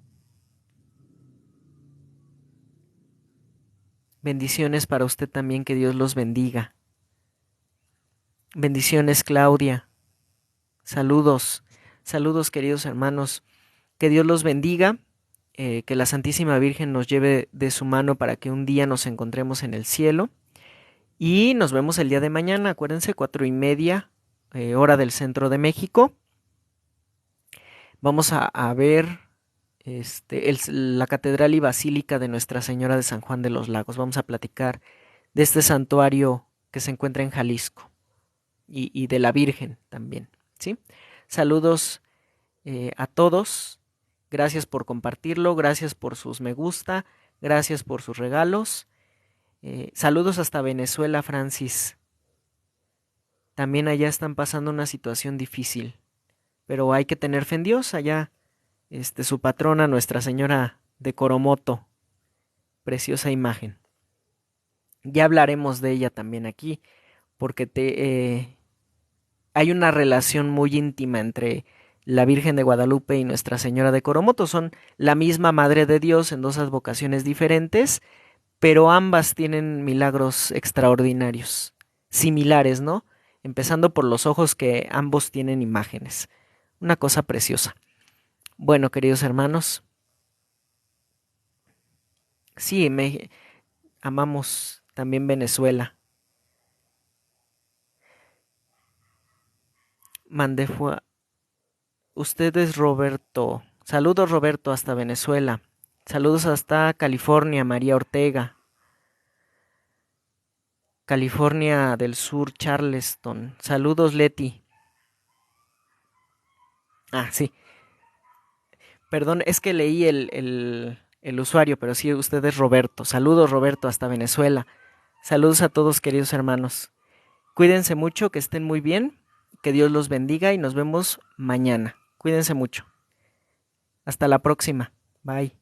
Bendiciones para usted también, que Dios los bendiga. Bendiciones, Claudia. Saludos, saludos, queridos hermanos. Que Dios los bendiga, que la Santísima Virgen nos lleve de su mano para que un día nos encontremos en el cielo. Y nos vemos el día de mañana, acuérdense, 4:30, hora del centro de México. Vamos a ver la Catedral y Basílica de Nuestra Señora de San Juan de los Lagos. Vamos a platicar de este santuario que se encuentra en Jalisco y de la Virgen también, ¿sí? Saludos a todos. Gracias por compartirlo, gracias por sus me gusta, gracias por sus regalos. Saludos hasta Venezuela, Francis. También allá están pasando una situación difícil, pero hay que tener fe en Dios. Allá, su patrona, Nuestra Señora de Coromoto, preciosa imagen. Ya hablaremos de ella también aquí, porque hay una relación muy íntima entre la Virgen de Guadalupe y Nuestra Señora de Coromoto. Son la misma Madre de Dios en dos advocaciones diferentes, pero ambas tienen milagros extraordinarios, similares, ¿no? Empezando por los ojos, que ambos tienen imágenes. Una cosa preciosa. Bueno, queridos hermanos, sí, amamos también Venezuela. Mandé fue. Usted es Roberto. Saludos, Roberto, hasta Venezuela. Saludos hasta California, María Ortega. California del Sur, Charleston. Saludos, Leti. Ah, sí. Perdón, es que leí el usuario, pero sí, usted es Roberto. Saludos, Roberto, hasta Venezuela. Saludos a todos, queridos hermanos. Cuídense mucho, que estén muy bien. Que Dios los bendiga y nos vemos mañana. Cuídense mucho. Hasta la próxima. Bye.